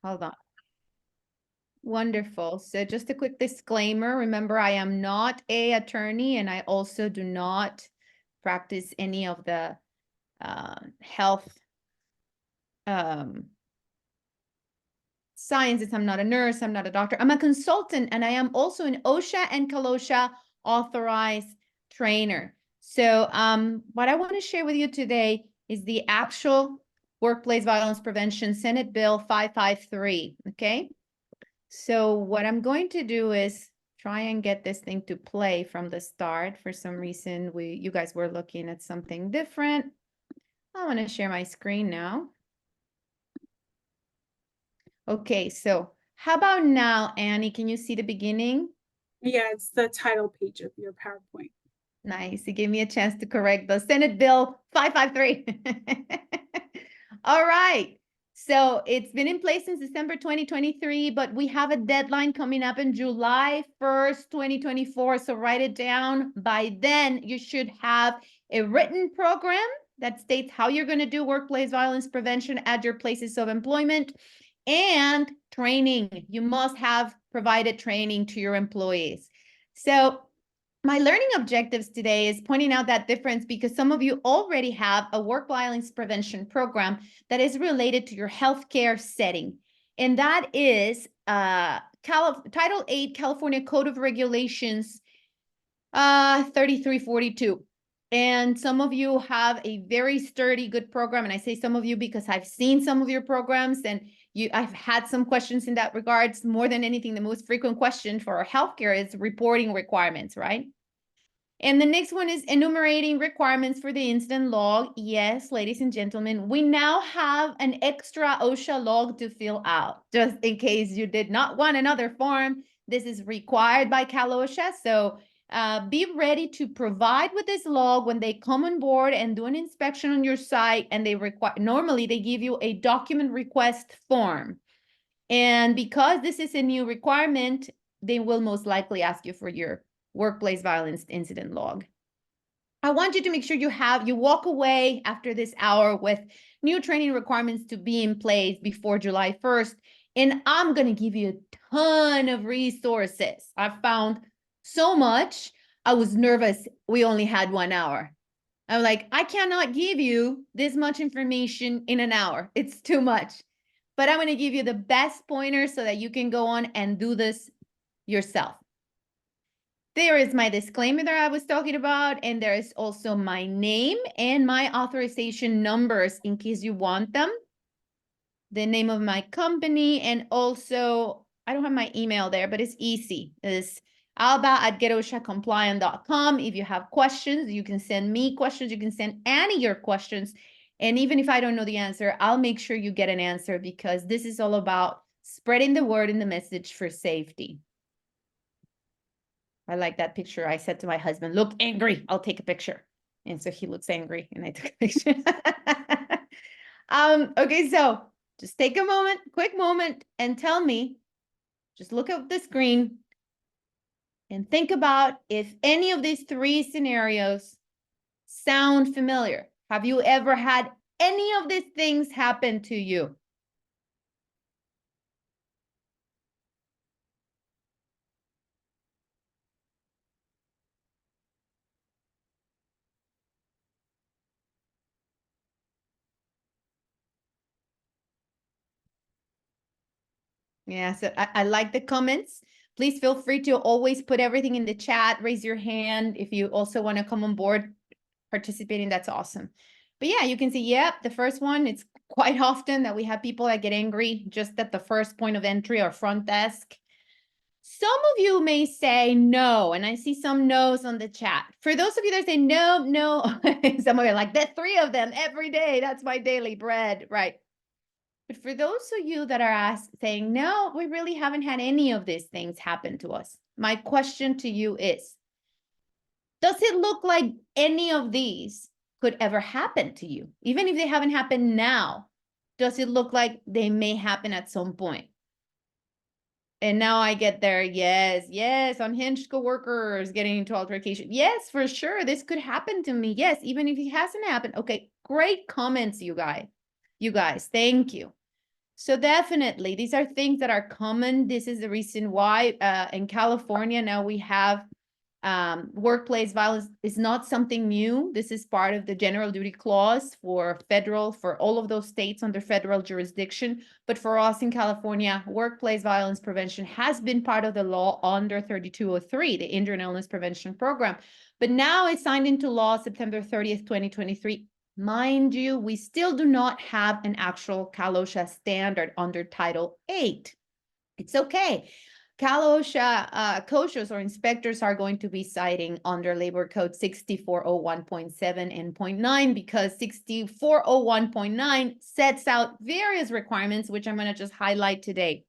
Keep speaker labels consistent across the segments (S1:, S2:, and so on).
S1: Hold on. Wonderful. So just a quick disclaimer. Remember, I am not an attorney, and I also do not practice any of the health sciences. I'm not a nurse. I'm not a doctor. I'm a consultant, and I am also an OSHA and CALOSHA authorized trainer. So what I want to share with you today is the actual Workplace Violence Prevention Senate Bill 553. Okay. So what I'm going to do is try and get this thing to play from the start. For some reason, you guys were looking at something different. I want to share my screen now. Okay, so how about now, Annie? Can you see the beginning?
S2: Yeah, it's the title page of your PowerPoint.
S1: Nice. You gave me a chance to correct the Senate Bill 553. All right. So it's been in place since December 2023, but we have a deadline coming up in July 1st, 2024. So write it down. By then, you should have a written program that states how you're going to do workplace violence prevention at your places of employment and training. You must have provided training to your employees. So my learning objectives today is pointing out that difference because some of you already have a work violence prevention program that is related to your healthcare setting. And that is Title 8 California Code of Regulations 3342. And some of you have a very sturdy, good program. And I say some of you because I've seen some of your programs and I've had some questions in that regards. More than anything, the most frequent question for our healthcare is reporting requirements, right? And the next one is enumerating requirements for the incident log. Yes, ladies and gentlemen, we now have an extra OSHA log to fill out, just in case you did not want another form. This is required by CalOSHA, so be ready to provide with this log when they come on board and do an inspection on your site, and normally they give you a document request form. And because this is a new requirement, they will most likely ask you for your workplace violence incident log. I want you to make sure you walk away after this hour with new training requirements to be in place before July 1st. And I'm going to give you a ton of resources. I found so much. I was nervous. We only had 1 hour. I'm like, I cannot give you this much information in an hour. It's too much. But I'm going to give you the best pointers so that you can go on and do this yourself. There is my disclaimer that I was talking about, and there is also my name and my authorization numbers in case you want them. The name of my company, and also, I don't have my email there, but it's easy. It's alba@getoshacompliant.com. If you have questions, you can send me questions. You can send Annie your questions. And even if I don't know the answer, I'll make sure you get an answer because this is all about spreading the word and the message for safety. I like that picture. I said to my husband, look angry, I'll take a picture. And so he looks angry and I took a picture. Okay, so just take a moment, quick moment, and tell me, just look at the screen and think about if any of these three scenarios sound familiar. Have you ever had any of these things happen to you? Yeah, so I like the comments. Please feel free to always put everything in the chat, raise your hand if you also want to come on board participating. That's awesome. But yeah, you can see, yep, the first one, it's quite often that we have people that get angry just at the first point of entry or front desk. Some of you may say no, and I see some no's on the chat. For those of you that say no, no, some of you are like, the three of them every day, that's my daily bread, right? But for those of you that are saying, no, we really haven't had any of these things happen to us. My question to you is, does it look like any of these could ever happen to you? Even if they haven't happened now, does it look like they may happen at some point? And now I get there. Yes, unhinged coworkers getting into altercation. Yes, for sure. This could happen to me. Yes, even if it hasn't happened. Okay, great comments, you guys. You guys, thank you. So definitely, these are things that are common. This is the reason why in California now we have workplace violence is not something new. This is part of the general duty clause for all of those states under federal jurisdiction. But for us in California, workplace violence prevention has been part of the law under 3203, the Injury and Illness Prevention Program. But now it's signed into law September 30th, 2023. Mind you, we still do not have an actual Cal OSHA standard under Title 8. It's okay. Cal OSHA COSHAs or inspectors are going to be citing under Labor Code 6401.7 and 0.9 because 6401.9 sets out various requirements, which I'm going to just highlight today.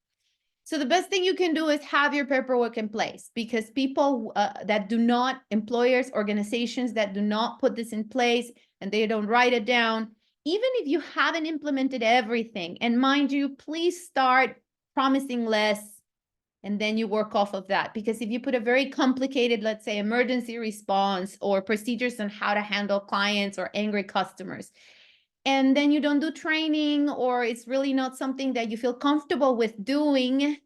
S1: So the best thing you can do is have your paperwork in place because people that do not, employers, organizations that do not put this in place and they don't write it down, even if you haven't implemented everything, and mind you, please start promising less and then you work off of that. Because if you put a very complicated, let's say, emergency response or procedures on how to handle clients or angry customers, and then you don't do training or it's really not something that you feel comfortable with doing,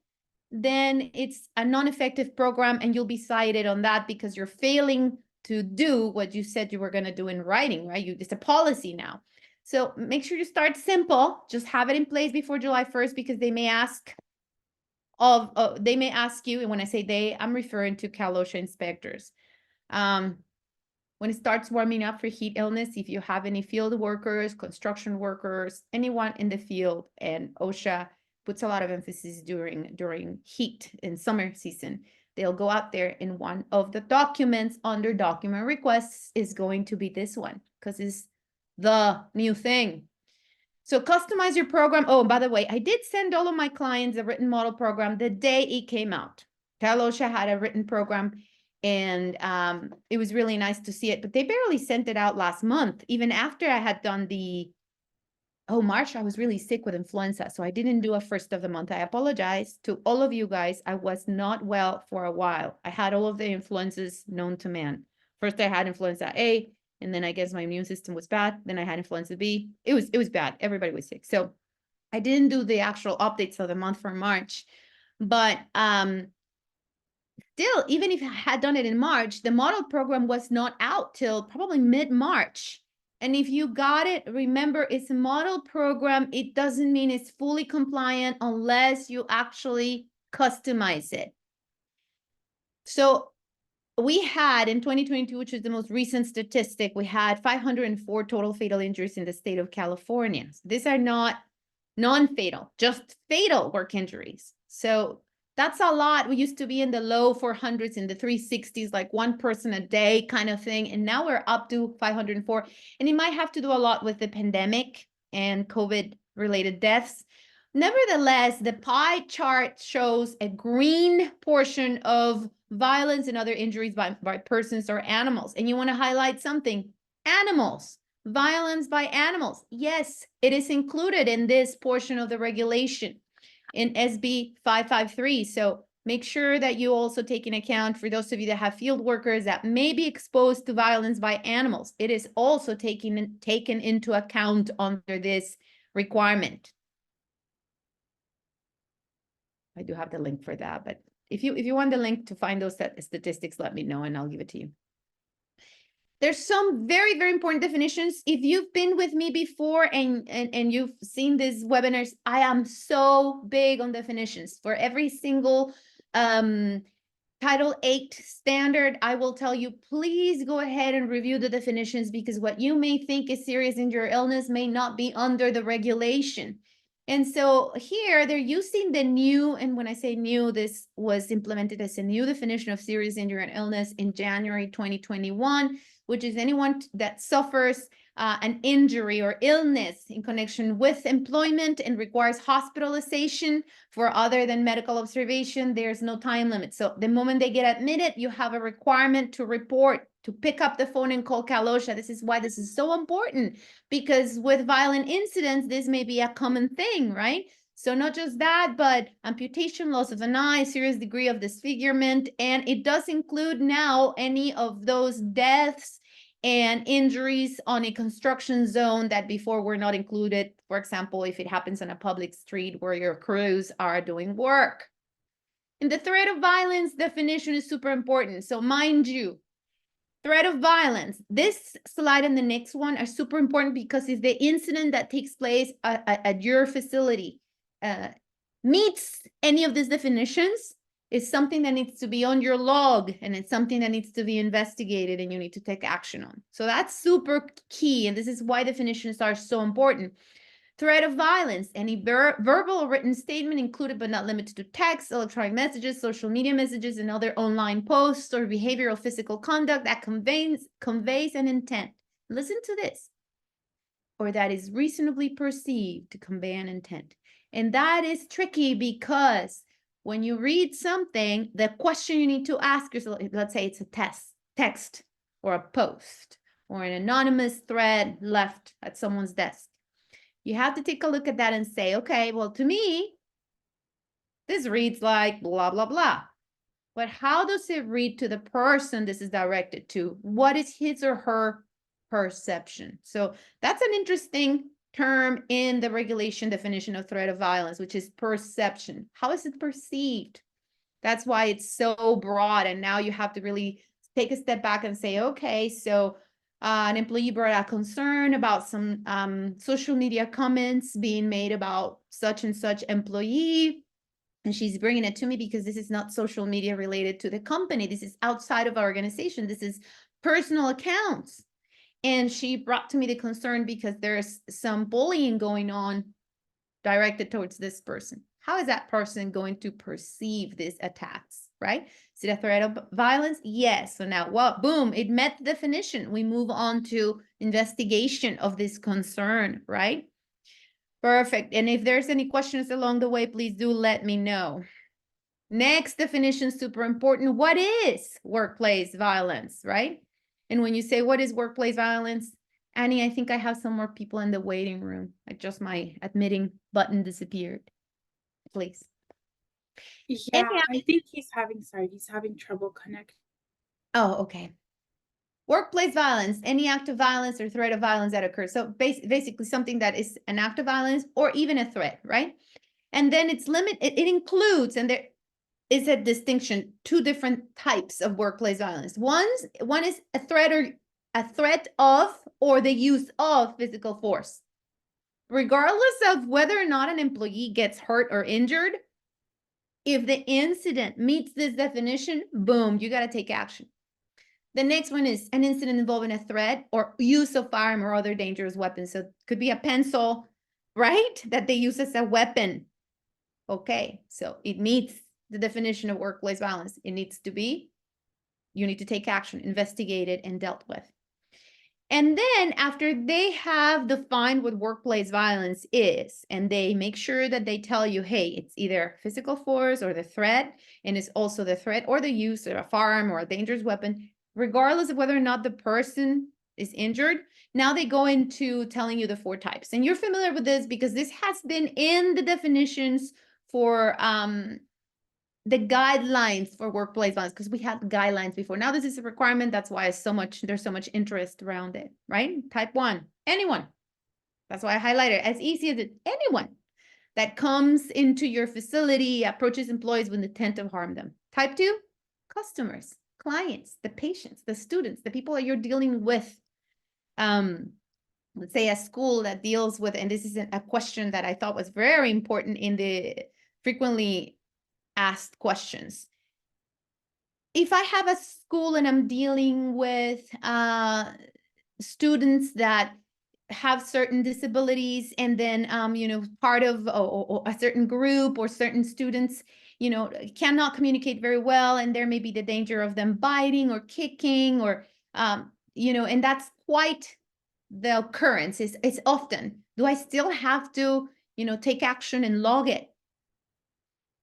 S1: then it's a non-effective program and you'll be cited on that because you're failing to do what you said you were going to do in writing, right? It's a policy now. So make sure you start simple. Just have it in place before July 1st because they may ask you, and when I say they, I'm referring to Cal OSHA inspectors. When it starts warming up for heat illness, if you have any field workers, construction workers, anyone in the field, and OSHA puts a lot of emphasis during heat in summer season, they'll go out there and one of the documents under document requests is going to be this one because it's the new thing. So customize your program. Oh, by the way, I did send all of my clients a written model program the day it came out. Cal OSHA had a written program and it was really nice to see it, but they barely sent it out last month, even after I had done March, I was really sick with influenza, so I didn't do a first of the month. I apologize to all of you guys. I was not well for a while. I had all of the influenzas known to man. First, I had influenza A, and then I guess my immune system was bad. Then I had influenza B. It was bad. Everybody was sick. So I didn't do the actual updates of the month for March, but still, even if I had done it in March, the model program was not out till probably mid-March. And if you got it, remember, it's a model program. It doesn't mean it's fully compliant unless you actually customize it. So we had in 2022, which is the most recent statistic, we had 504 total fatal injuries in the state of California. So these are not non-fatal, just fatal work injuries. So that's a lot. We used to be in the low 400s, in the 360s, like one person a day kind of thing. And now we're up to 504. And it might have to do a lot with the pandemic and COVID-related deaths. Nevertheless, the pie chart shows a green portion of violence and other injuries by persons or animals. And you want to highlight something. Animals. Violence by animals. Yes, it is included in this portion of the regulation in SB 553. So make sure that you also take into account for those of you that have field workers that may be exposed to violence by animals. It is also taken into account under this requirement. I do have the link for that, but if you want the link to find those statistics, let me know and I'll give it to you. There's some very, very important definitions. If you've been with me before and you've seen these webinars, I am so big on definitions. For every single Title 8 standard, I will tell you, please go ahead and review the definitions because what you may think is serious injury or illness may not be under the regulation. And so here they're using the new, and when I say new, this was implemented as a new definition of serious injury and illness in January 2021, which is anyone that suffers an injury or illness in connection with employment and requires hospitalization for other than medical observation. There's no time limit. So the moment they get admitted, you have a requirement to report, to pick up the phone and call Cal OSHA. This is why this is so important, because with violent incidents, this may be a common thing, right? So not just that, but amputation, loss of an eye, serious degree of disfigurement, and it does include now any of those deaths and injuries on a construction zone that before were not included. For example, if it happens on a public street where your crews are doing work. And the threat of violence definition is super important. So mind you, threat of violence, this slide and the next one are super important because if the incident that takes place at your facility meets any of these definitions, it's something that needs to be on your log, and it's something that needs to be investigated and you need to take action on. So that's super key, and this is why definitions are so important. Threat of violence, any verbal or written statement included but not limited to text, electronic messages, social media messages, and other online posts or behavioral physical conduct that conveys an intent. Listen to this. Or that is reasonably perceived to convey an intent. And that is tricky because when you read something, the question you need to ask yourself, let's say it's a text or a post or an anonymous thread left at someone's desk. You have to take a look at that and say, okay, well, to me, this reads like blah, blah, blah. But how does it read to the person this is directed to? What is his or her perception? So that's an interesting term in the regulation definition of threat of violence, which is perception. How is it perceived? That's why it's so broad. And now you have to really take a step back and say, okay, so an employee brought a concern about some social media comments being made about such and such employee. And she's bringing it to me because this is not social media related to the company. This is outside of our organization. This is personal accounts. And she brought to me the concern because there's some bullying going on directed towards this person. How is that person going to perceive these attacks, right? Is it a threat of violence? Yes. So now, well, boom, it met the definition. We move on to investigation of this concern, right? Perfect. And if there's any questions along the way, please do let me know. Next definition, super important. What is workplace violence, right? And when you say what is workplace violence, Annie, I think I have some more people in the waiting room. My admitting button disappeared. Please.
S2: Yeah, I think he's having trouble connecting.
S1: Oh, okay. Workplace violence, any act of violence or threat of violence that occurs. So basically something that is an act of violence or even a threat, right? And then it's it includes, and there is a distinction, two different types of workplace violence. One is a threat of or the use of physical force. Regardless of whether or not an employee gets hurt or injured, if the incident meets this definition, boom, you got to take action. The next one is an incident involving a threat or use of firearm or other dangerous weapons. So it could be a pencil, right? That they use as a weapon. Okay, so it meets the definition of workplace violence. It needs to be, you need to take action, investigate it, and dealt with. And then after they have defined what workplace violence is, and they make sure that they tell you, hey, it's either physical force or the threat, and it's also the threat or the use of a firearm or a dangerous weapon, regardless of whether or not the person is injured. Now they go into telling you the 4 types. And you're familiar with this because this has been in the definitions for the guidelines for workplace violence, because we had guidelines before. Now this is a requirement. That's why there's so much interest around it, right? Type 1, anyone. That's why I highlighted it. As easy as it, anyone that comes into your facility, approaches employees with intent to harm them. Type 2, customers, clients, the patients, the students, the people that you're dealing with. Let's say a school that deals with, and this is a question that I thought was very important in the frequently asked questions. If I have a school and I'm dealing with students that have certain disabilities, and then part of a certain group or certain students cannot communicate very well, and there may be the danger of them biting or kicking or and that's quite the occurrence. It's often, do I still have to take action and log it?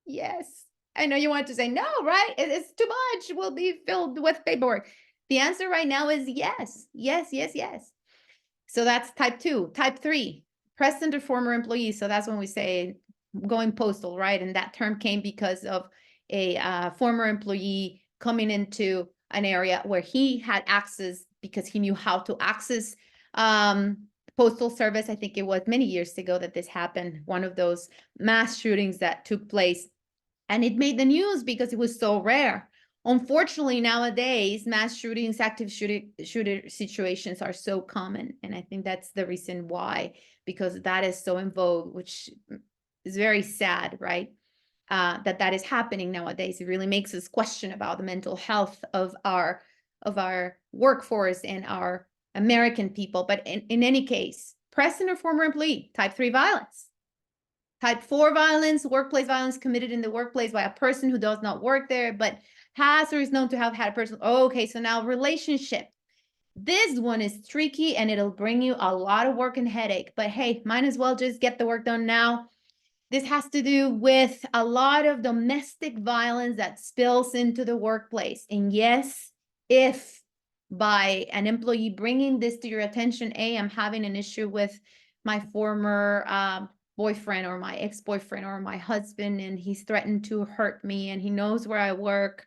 S1: Yes. I know you want to say no, right? It's too much. We'll be filled with paperwork. The answer right now is yes. Yes, yes, yes. So that's type 2. Type 3, present or former employees. So that's when we say going postal, right? And that term came because of a former employee coming into an area where he had access because he knew how to access postal service. I think it was many years ago that this happened, one of those mass shootings that took place. And it made the news because it was so rare. Unfortunately, nowadays, mass shootings, active shooter situations are so common. And I think that's the reason why, because that is so in vogue, which is very sad, right? That is happening nowadays. It really makes us question about the mental health of our workforce and our American people. But in any case, present or former employee, type 3 violence. Type 4 violence, workplace violence committed in the workplace by a person who does not work there, but has or is known to have had a personal. Okay, so now relationship. This one is tricky and it'll bring you a lot of work and headache, but hey, might as well just get the work done now. This has to do with a lot of domestic violence that spills into the workplace. And yes, if by an employee bringing this to your attention, hey, I'm having an issue with my former boyfriend or my ex-boyfriend or my husband, and he's threatened to hurt me and he knows where I work.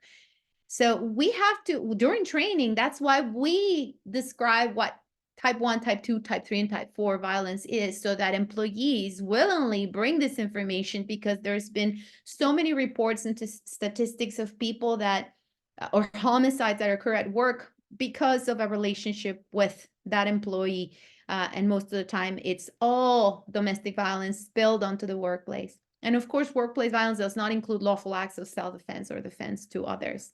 S1: So we have to, during training, that's why we describe what type 1, type 2, type 3, and type 4 violence is, so that employees willingly bring this information, because there's been so many reports into statistics of people that, or homicides that occur at work because of a relationship with that employee. And most of the time, it's all domestic violence spilled onto the workplace. And of course, workplace violence does not include lawful acts of self-defense or defense to others.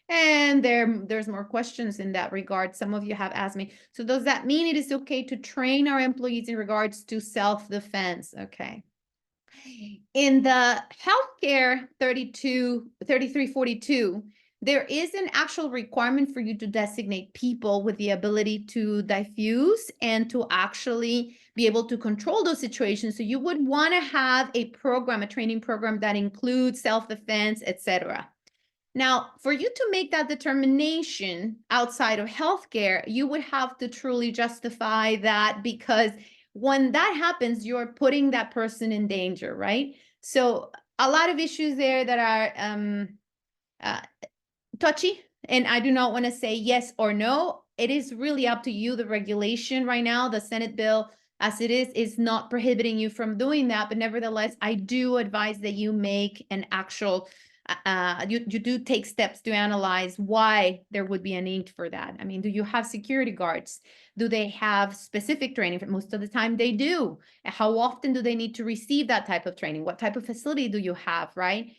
S1: And there's more questions in that regard. Some of you have asked me, so does that mean it is okay to train our employees in regards to self-defense? Okay. In the healthcare 3342, there is an actual requirement for you to designate people with the ability to diffuse and to actually be able to control those situations. So you would want to have a program, a training program that includes self-defense, etc. Now, for you to make that determination outside of healthcare, you would have to truly justify that, because when that happens, you're putting that person in danger, right? So a lot of issues there that are touchy, and I do not want to say yes or no. It is really up to you. The regulation right now, the Senate bill as it is not prohibiting you from doing that. But nevertheless, I do advise that you make an actual you do take steps to analyze why there would be a need for that. I mean, do you have security guards? Do they have specific training? Most of the time they do. How often do they need to receive that type of training? What type of facility do you have, right?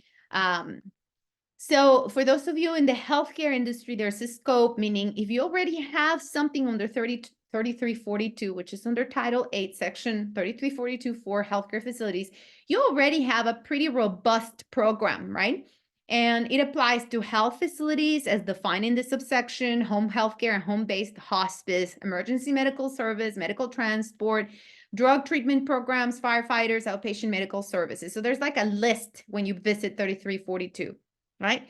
S1: So for those of you in the healthcare industry, there's a scope, meaning if you already have something under 3342, which is under Title 8, Section 3342 for healthcare facilities, you already have a pretty robust program, right? And it applies to health facilities as defined in the subsection: home healthcare and home-based hospice, emergency medical service, medical transport, drug treatment programs, firefighters, outpatient medical services. So there's like a list when you visit 3342, right?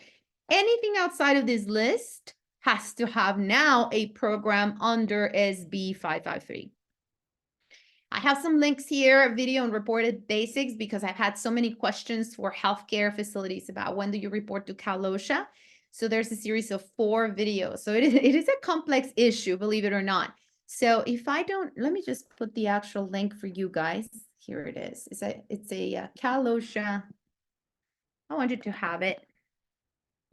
S1: Anything outside of this list has to have now a program under SB 553. I have some links here, a video on reported basics, because I've had so many questions for healthcare facilities about when do you report to Cal OSHA. So there's a series of 4 videos. So it is a complex issue, believe it or not. So if I don't, let me just put the actual link for you guys. Here it is. It's a Cal OSHA. I want you to have it.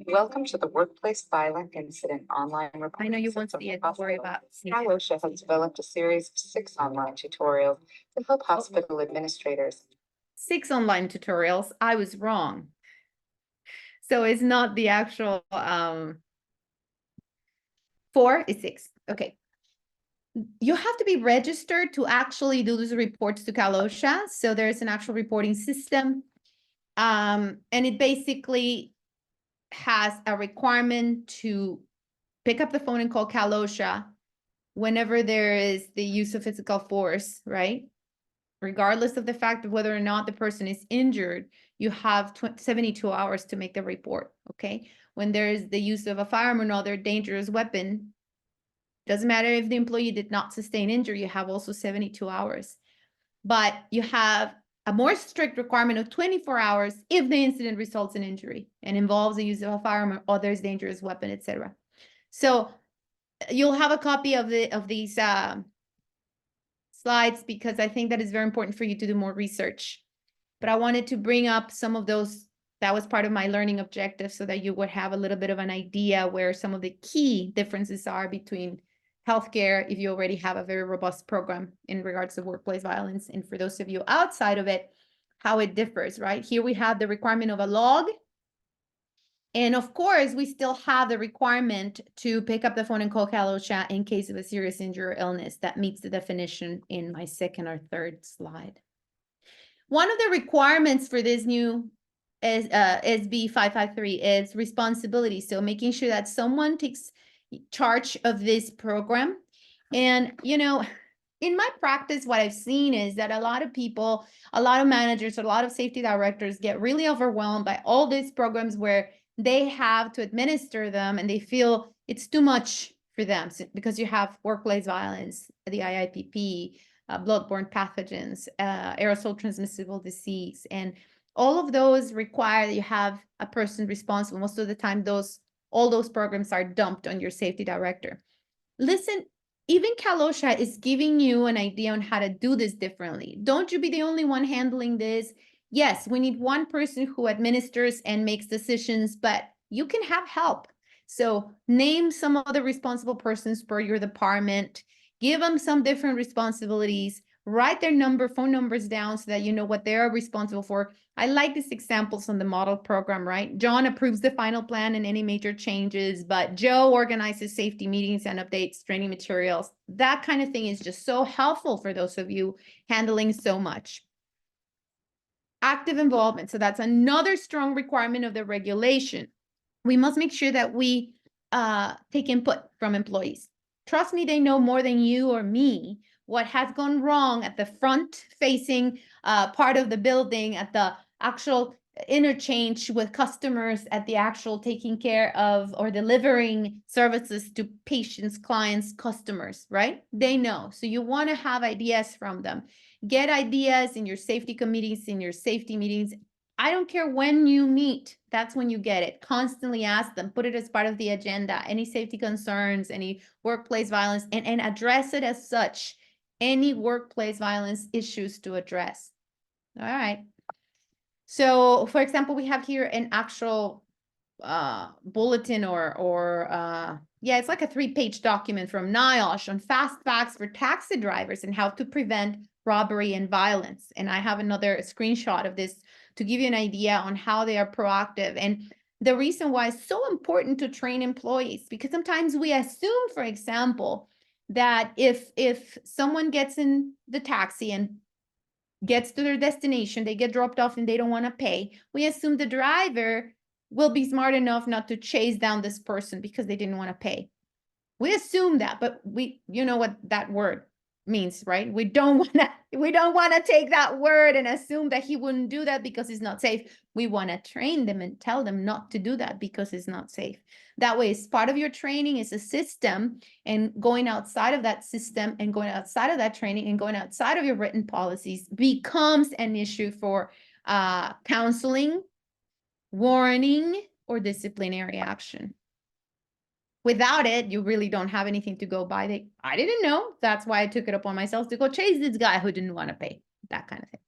S3: Welcome to the Workplace Violent Incident Online Report.
S1: I know you won't see it, don't worry about seeing
S3: Cal
S1: it.
S3: OSHA has developed a series of 6 online tutorials to help hospital administrators.
S1: 6 online tutorials. I was wrong. So it's not the actual 4, it's 6. Okay. You have to be registered to actually do these reports to Cal OSHA. So there's an actual reporting system. And it basically has a requirement to pick up the phone and call Cal OSHA whenever there is the use of physical force, right? Regardless of the fact of whether or not the person is injured, you have 72 hours to make the report, okay? When there is the use of a firearm or other dangerous weapon, doesn't matter if the employee did not sustain injury, you have also 72 hours. But you have a more strict requirement of 24 hours if the incident results in injury and involves the use of a firearm or other dangerous weapon, etc. So you'll have a copy of these slides because I think that is very important for you to do more research. But I wanted to bring up some of those. That was part of my learning objective so that you would have a little bit of an idea where some of the key differences are between healthcare, if you already have a very robust program in regards to workplace violence, and for those of you outside of it, how it differs, right? Here we have the requirement of a log. And of course, we still have the requirement to pick up the phone and call Cal OSHA in case of a serious injury or illness. That meets the definition in my second or third slide. One of the requirements for this new SB 553 is responsibility. So making sure that someone takes charge of this program. And, you know, in my practice, what I've seen is that a lot of people, a lot of managers, a lot of safety directors get really overwhelmed by all these programs where they have to administer them and they feel it's too much for them because you have workplace violence, the IIPP, bloodborne pathogens, aerosol transmissible disease, and all of those require that you have a person responsible. Most of the time, all those programs are dumped on your safety director. Listen, even Cal OSHA is giving you an idea on how to do this differently. Don't you be the only one handling this. Yes, we need one person who administers and makes decisions, but you can have help. So name some other responsible persons per your department, give them some different responsibilities, write their phone numbers down so that you know what they're responsible for. I like these examples on the model program, right? John approves the final plan and any major changes, but Joe organizes safety meetings and updates training materials. That kind of thing is just so helpful for those of you handling so much. Active involvement. So that's another strong requirement of the regulation. We must make sure that we take input from employees. Trust me, they know more than you or me what has gone wrong at the front-facing part of the building, at the actual interchange with customers, at the actual taking care of or delivering services to patients, clients, customers, right? They know. So you want to have ideas from them. Get ideas in your safety committees, in your safety meetings. I don't care when you meet, that's when you get it. Constantly ask them, put it as part of the agenda, any safety concerns, any workplace violence, and address it as such. Any workplace violence issues to address. All right. So, for example, we have here an actual bulletin or yeah, it's like a 3-page document from NIOSH on fast facts for taxi drivers and how to prevent robbery and violence. And I have another screenshot of this to give you an idea on how they are proactive. And the reason why it's so important to train employees, because sometimes we assume, for example, that if someone gets in the taxi and gets to their destination, they get dropped off and they don't want to pay, we assume the driver will be smart enough not to chase down this person because they didn't want to pay. We assume that, but you know what that word means, right? We don't want to take that word and assume that he wouldn't do that because it's not safe. We want to train them and tell them not to do that because it's not safe. That way, it's part of your training, is a system, and going outside of that system and going outside of that training and going outside of your written policies becomes an issue for counseling, warning, or disciplinary action. Without it, you really don't have anything to go by. I didn't know. That's why I took it upon myself to go chase this guy who didn't want to pay, that kind of thing.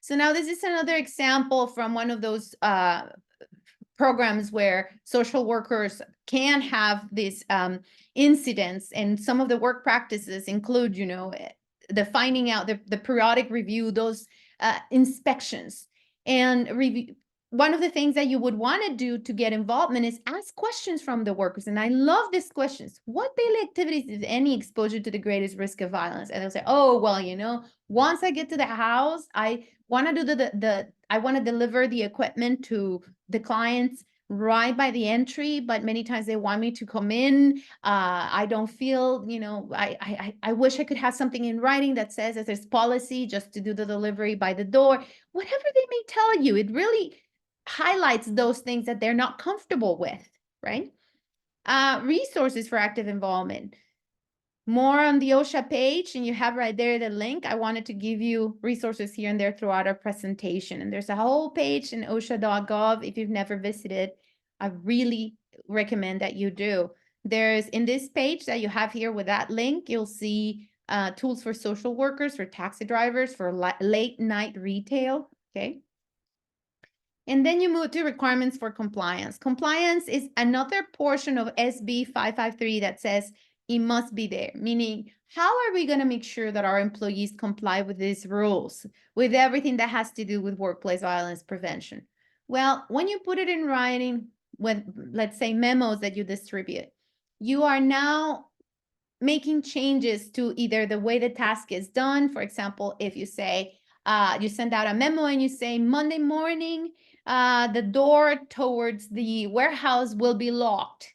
S1: So now this is another example from one of those programs where social workers can have these incidents, and some of the work practices include, you know, the finding out, the periodic review, those inspections, and review. One of the things that you would want to do to get involvement is ask questions from the workers. And I love these questions. What daily activities is any exposure to the greatest risk of violence? And they'll say, oh, well, you know, once I get to the house, I want to do I want to deliver the equipment to the clients right by the entry, but many times they want me to come in. I don't feel, you know, I wish I could have something in writing that says that there's policy just to do the delivery by the door. Whatever they may tell you, it really highlights those things that they're not comfortable with, right? Resources for active involvement. More on the OSHA page, and you have right there the link. I wanted to give you resources here and there throughout our presentation. And there's a whole page in OSHA.gov. If you've never visited, I really recommend that you do. There's in this page that you have here with that link, you'll see tools for social workers, for taxi drivers, for late night retail, okay? And then you move to requirements for compliance. Compliance is another portion of SB 553 that says it must be there, meaning how are we going to make sure that our employees comply with these rules, with everything that has to do with workplace violence prevention? Well, when you put it in writing with, let's say, memos that you distribute, you are now making changes to either the way the task is done. For example, if you say, you send out a memo and you say Monday morning, the door towards the warehouse will be locked,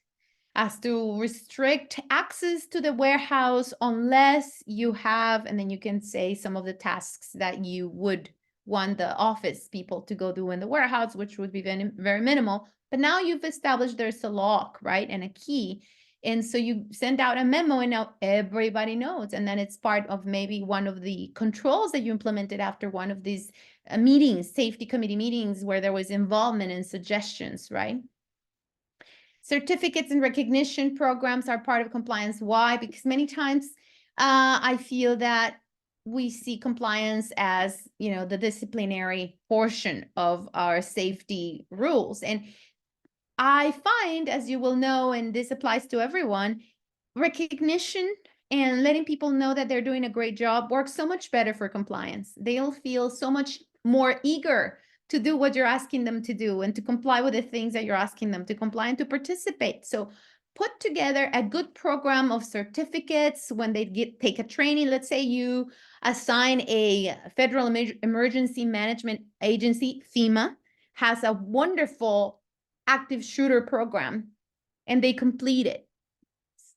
S1: as to restrict access to the warehouse unless you have, and then you can say some of the tasks that you would want the office people to go do in the warehouse, which would be very, very minimal. But now you've established there's a lock, right, and a key. And so you send out a memo and now everybody knows. And then it's part of maybe one of the controls that you implemented after one of these meetings, safety committee meetings, where there was involvement and suggestions, right? Certificates and recognition programs are part of compliance. Why? Because many times I feel that we see compliance as, you know, the disciplinary portion of our safety rules. And I find, as you will know, and this applies to everyone, recognition and letting people know that they're doing a great job works so much better for compliance. They'll feel so much more eager to do what you're asking them to do and to comply with the things that you're asking them to comply and to participate. So put together a good program of certificates when they take a training. Let's say you assign a Federal Emergency Management Agency, FEMA, has a wonderful active shooter program and they complete it.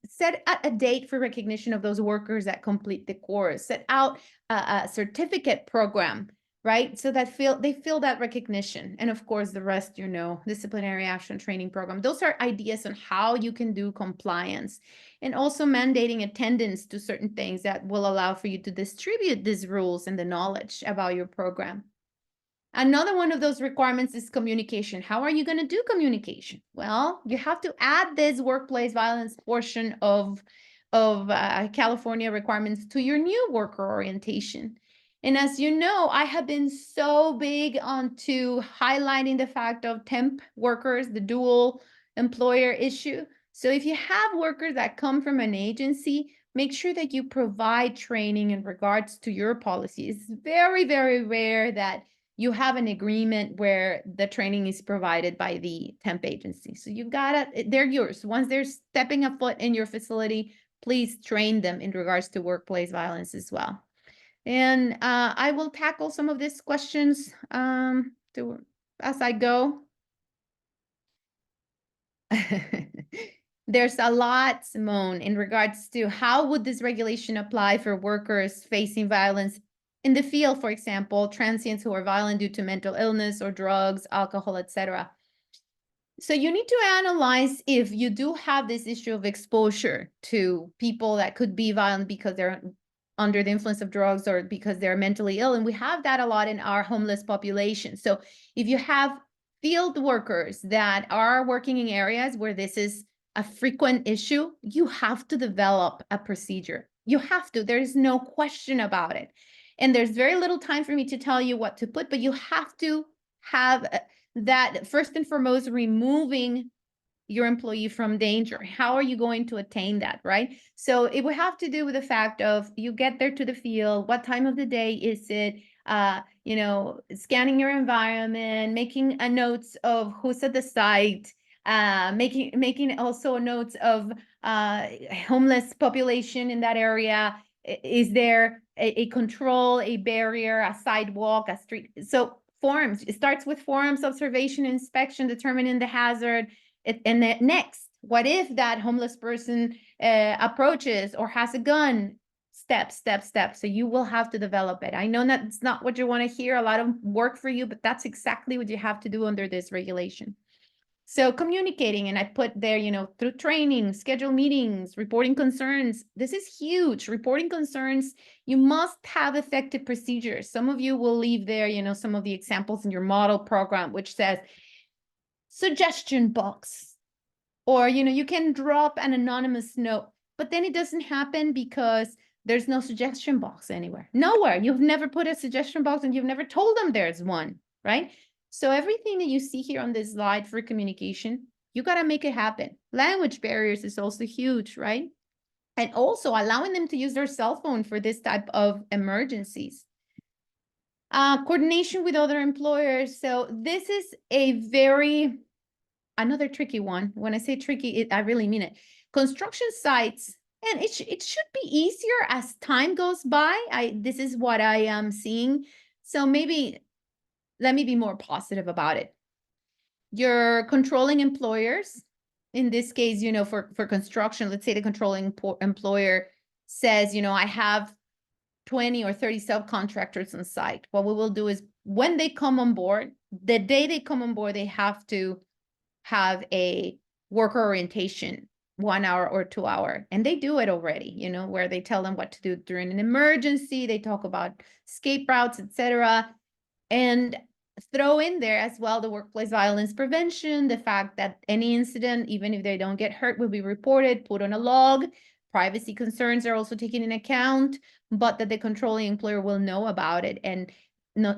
S1: Set a date for recognition of those workers that complete the course. Set out a certificate program, right? So that they feel that recognition. And of course, the rest, you know, disciplinary action training program. Those are ideas on how you can do compliance, and also mandating attendance to certain things that will allow for you to distribute these rules and the knowledge about your program. Another one of those requirements is communication. How are you going to do communication? Well, you have to add this workplace violence portion of California requirements to your new worker orientation. And as you know, I have been so big onto highlighting the fact of temp workers, the dual employer issue. So if you have workers that come from an agency, make sure that you provide training in regards to your policy. It's very, very rare that you have an agreement where the training is provided by the temp agency. So you gotta, they're yours. Once they're stepping a foot in your facility, please train them in regards to workplace violence as well. And I will tackle some of these questions as I go. There's a lot, Simone, in regards to how would this regulation apply for workers facing violence in the field, for example, transients who are violent due to mental illness or drugs, alcohol, etc. So you need to analyze if you do have this issue of exposure to people that could be violent because they're under the influence of drugs or because they're mentally ill. And we have that a lot in our homeless population. So if you have field workers that are working in areas where this is a frequent issue, you have to develop a procedure. You have to. There is no question about it. And there's very little time for me to tell you what to put, but you have to have that first and foremost, removing your employee from danger. How are you going to attain that, right? So it would have to do with the fact of you get there to the field, what time of the day is it, you know, scanning your environment, making a notes of who's at the site, making also notes of homeless population in that area. Is there a control, a barrier, a sidewalk, a street? So forms, it starts with forms, observation, inspection, determining the hazard. And then next, what if that homeless person approaches or has a gun? Step. So you will have to develop it. I know that's not what you want to hear, a lot of work for you, but that's exactly what you have to do under this regulation. So communicating, and I put there, you know, through training, schedule meetings, reporting concerns. This is huge. Reporting concerns, you must have effective procedures. Some of you will leave there, you know, some of the examples in your model program, which says suggestion box Or, you can drop an anonymous note, but then it doesn't happen because there's no suggestion box anywhere. Nowhere. You've never put a suggestion box and you've never told them there's one, right? So everything that you see here on this slide for communication, you got to make it happen. Language barriers is also huge, right? And also allowing them to use their cell phone for this type of emergencies. Coordination with other employers. So this is another tricky one. When I say tricky, I really mean it. Construction sites, and it should be easier as time goes by. This is what I am seeing. So maybe let me be more positive about it. You're controlling employers. In this case, for construction, let's say the controlling employer says, I have 20 or 30 subcontractors on site. What we will do is when they come on board, the day they come on board, they have to have a worker orientation, 1 hour or 2 hour. And they do it already, where they tell them what to do during an emergency. They talk about escape routes, etc. And throw in there as well the workplace violence prevention, the fact that any incident, even if they don't get hurt, will be reported, put on a log. Privacy concerns are also taken in account, but that the controlling employer will know about it. And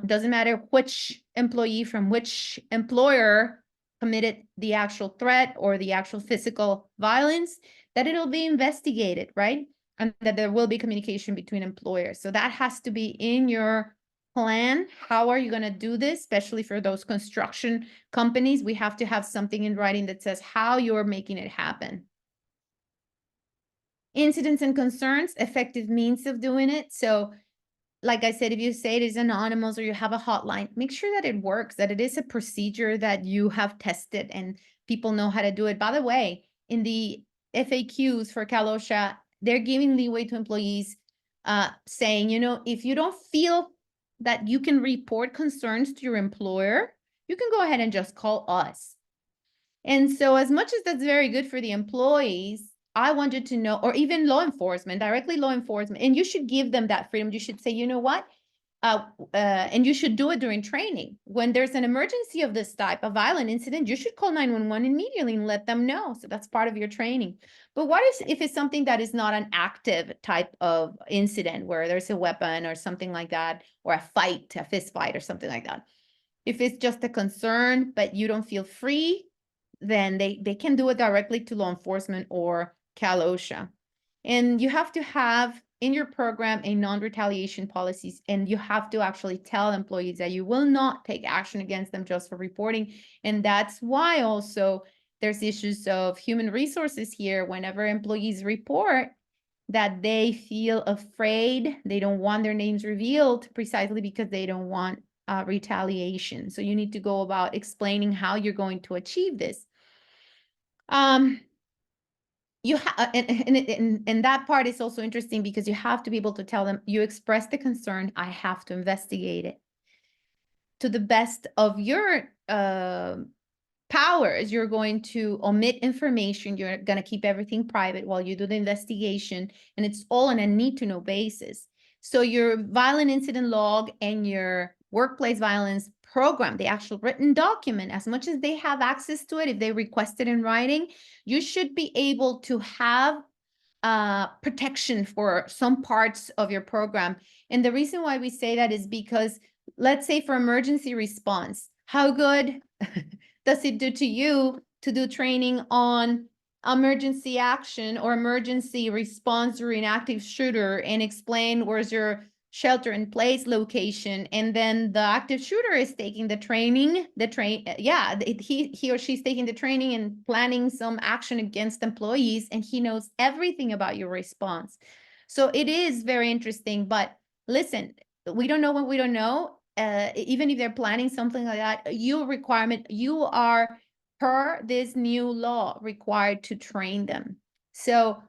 S1: doesn't matter which employee from which employer committed the actual threat or the actual physical violence, that it'll be investigated, right? And that there will be communication between employers. So that has to be in your plan. How are you going to do this? Especially for those construction companies, we have to have something in writing that says how you're making it happen. Incidents and concerns, effective means of doing it. So like I said, if you say it is anonymous or you have a hotline, make sure that it works, that it is a procedure that you have tested and people know how to do it. By the way, in the FAQs for Cal OSHA, they're giving leeway to employees saying, if you don't feel that you can report concerns to your employer, you can go ahead and just call us. And so as much as that's very good for the employees, I wanted to know, or even law enforcement, directly law enforcement, and you should give them that freedom. You should say, you know what? And you should do it during training. When there's an emergency of this type, a violent incident, you should call 911 immediately and let them know. So that's part of your training. But what if it's something that is not an active type of incident where there's a weapon or something like that, or a fist fight or something like that? If it's just a concern, but you don't feel free, then they can do it directly to law enforcement or Cal OSHA. And you have to have in your program a non-retaliation policies, and you have to actually tell employees that you will not take action against them just for reporting. And that's why also there's issues of human resources here. Whenever employees report that they feel afraid, they don't want their names revealed precisely because they don't want retaliation. So you need to go about explaining how you're going to achieve this. You have, and that part is also interesting because you have to be able to tell them, you express the concern, I have to investigate it. To the best of your powers, you're going to omit information, you're going to keep everything private while you do the investigation, and it's all on a need-to-know basis. So your violent incident log and your workplace violence program, the actual written document, as much as they have access to it, if they request it in writing, you should be able to have protection for some parts of your program. And the reason why we say that is because, let's say for emergency response, how good does it do to you to do training on emergency action or emergency response during active shooter and explain where's your shelter in place location, and then the active shooter is taking the training, he or she's taking the training and planning some action against employees, and he knows everything about your response. So it is very interesting. But listen, we don't know what we don't know. Even if they're planning something like that, you are per this new law required to train them. So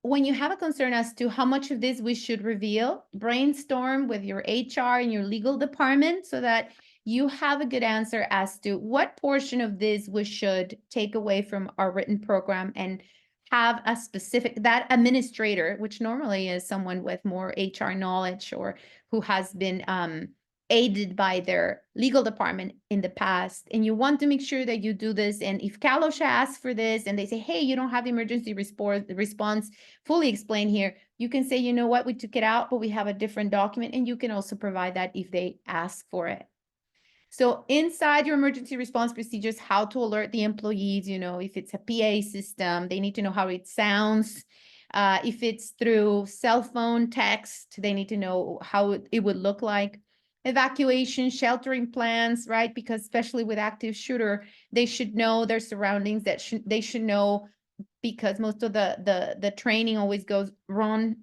S1: when you have a concern as to how much of this we should reveal, brainstorm with your HR and your legal department so that you have a good answer as to what portion of this we should take away from our written program and have a specific, that administrator, which normally is someone with more HR knowledge or who has been aided by their legal department in the past, and you want to make sure that you do this. And if CalOSHA asks for this and they say, hey, you don't have the emergency response fully explained here, you can say, you know what, we took it out, but we have a different document, and you can also provide that if they ask for it. So inside your emergency response procedures, how to alert the employees, you know, if it's a PA system, they need to know how it sounds. If it's through cell phone, text, they need to know how it would look like. Evacuation, sheltering plans, right? Because especially with active shooter, they should know their surroundings, they should know, because most of the training always goes run,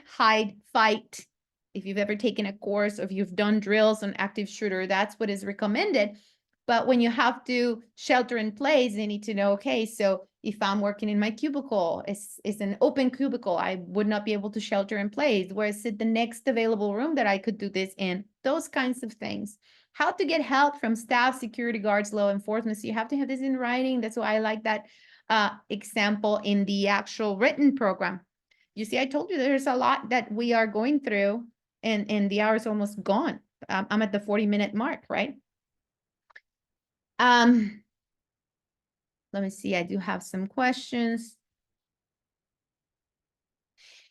S1: hide, fight. If you've ever taken a course or if you've done drills on active shooter, that's what is recommended. But when you have to shelter in place, they need to know, okay, so if I'm working in my cubicle, it's an open cubicle, I would not be able to shelter in place. Where is it the next available room that I could do this in? Those kinds of things. How to get help from staff, security guards, law enforcement. So you have to have this in writing. That's why I like that example in the actual written program. You see, I told you there's a lot that we are going through, and the hour is almost gone. I'm at the 40-minute mark, right? Let me see, I do have some questions.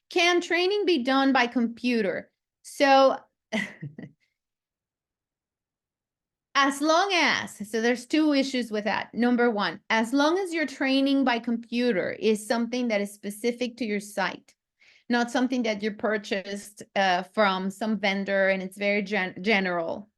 S1: Can training be done by computer? So as long as, so there's two issues with that. Number one, as long as your training by computer is something that is specific to your site, not something that you purchased from some vendor and it's very general,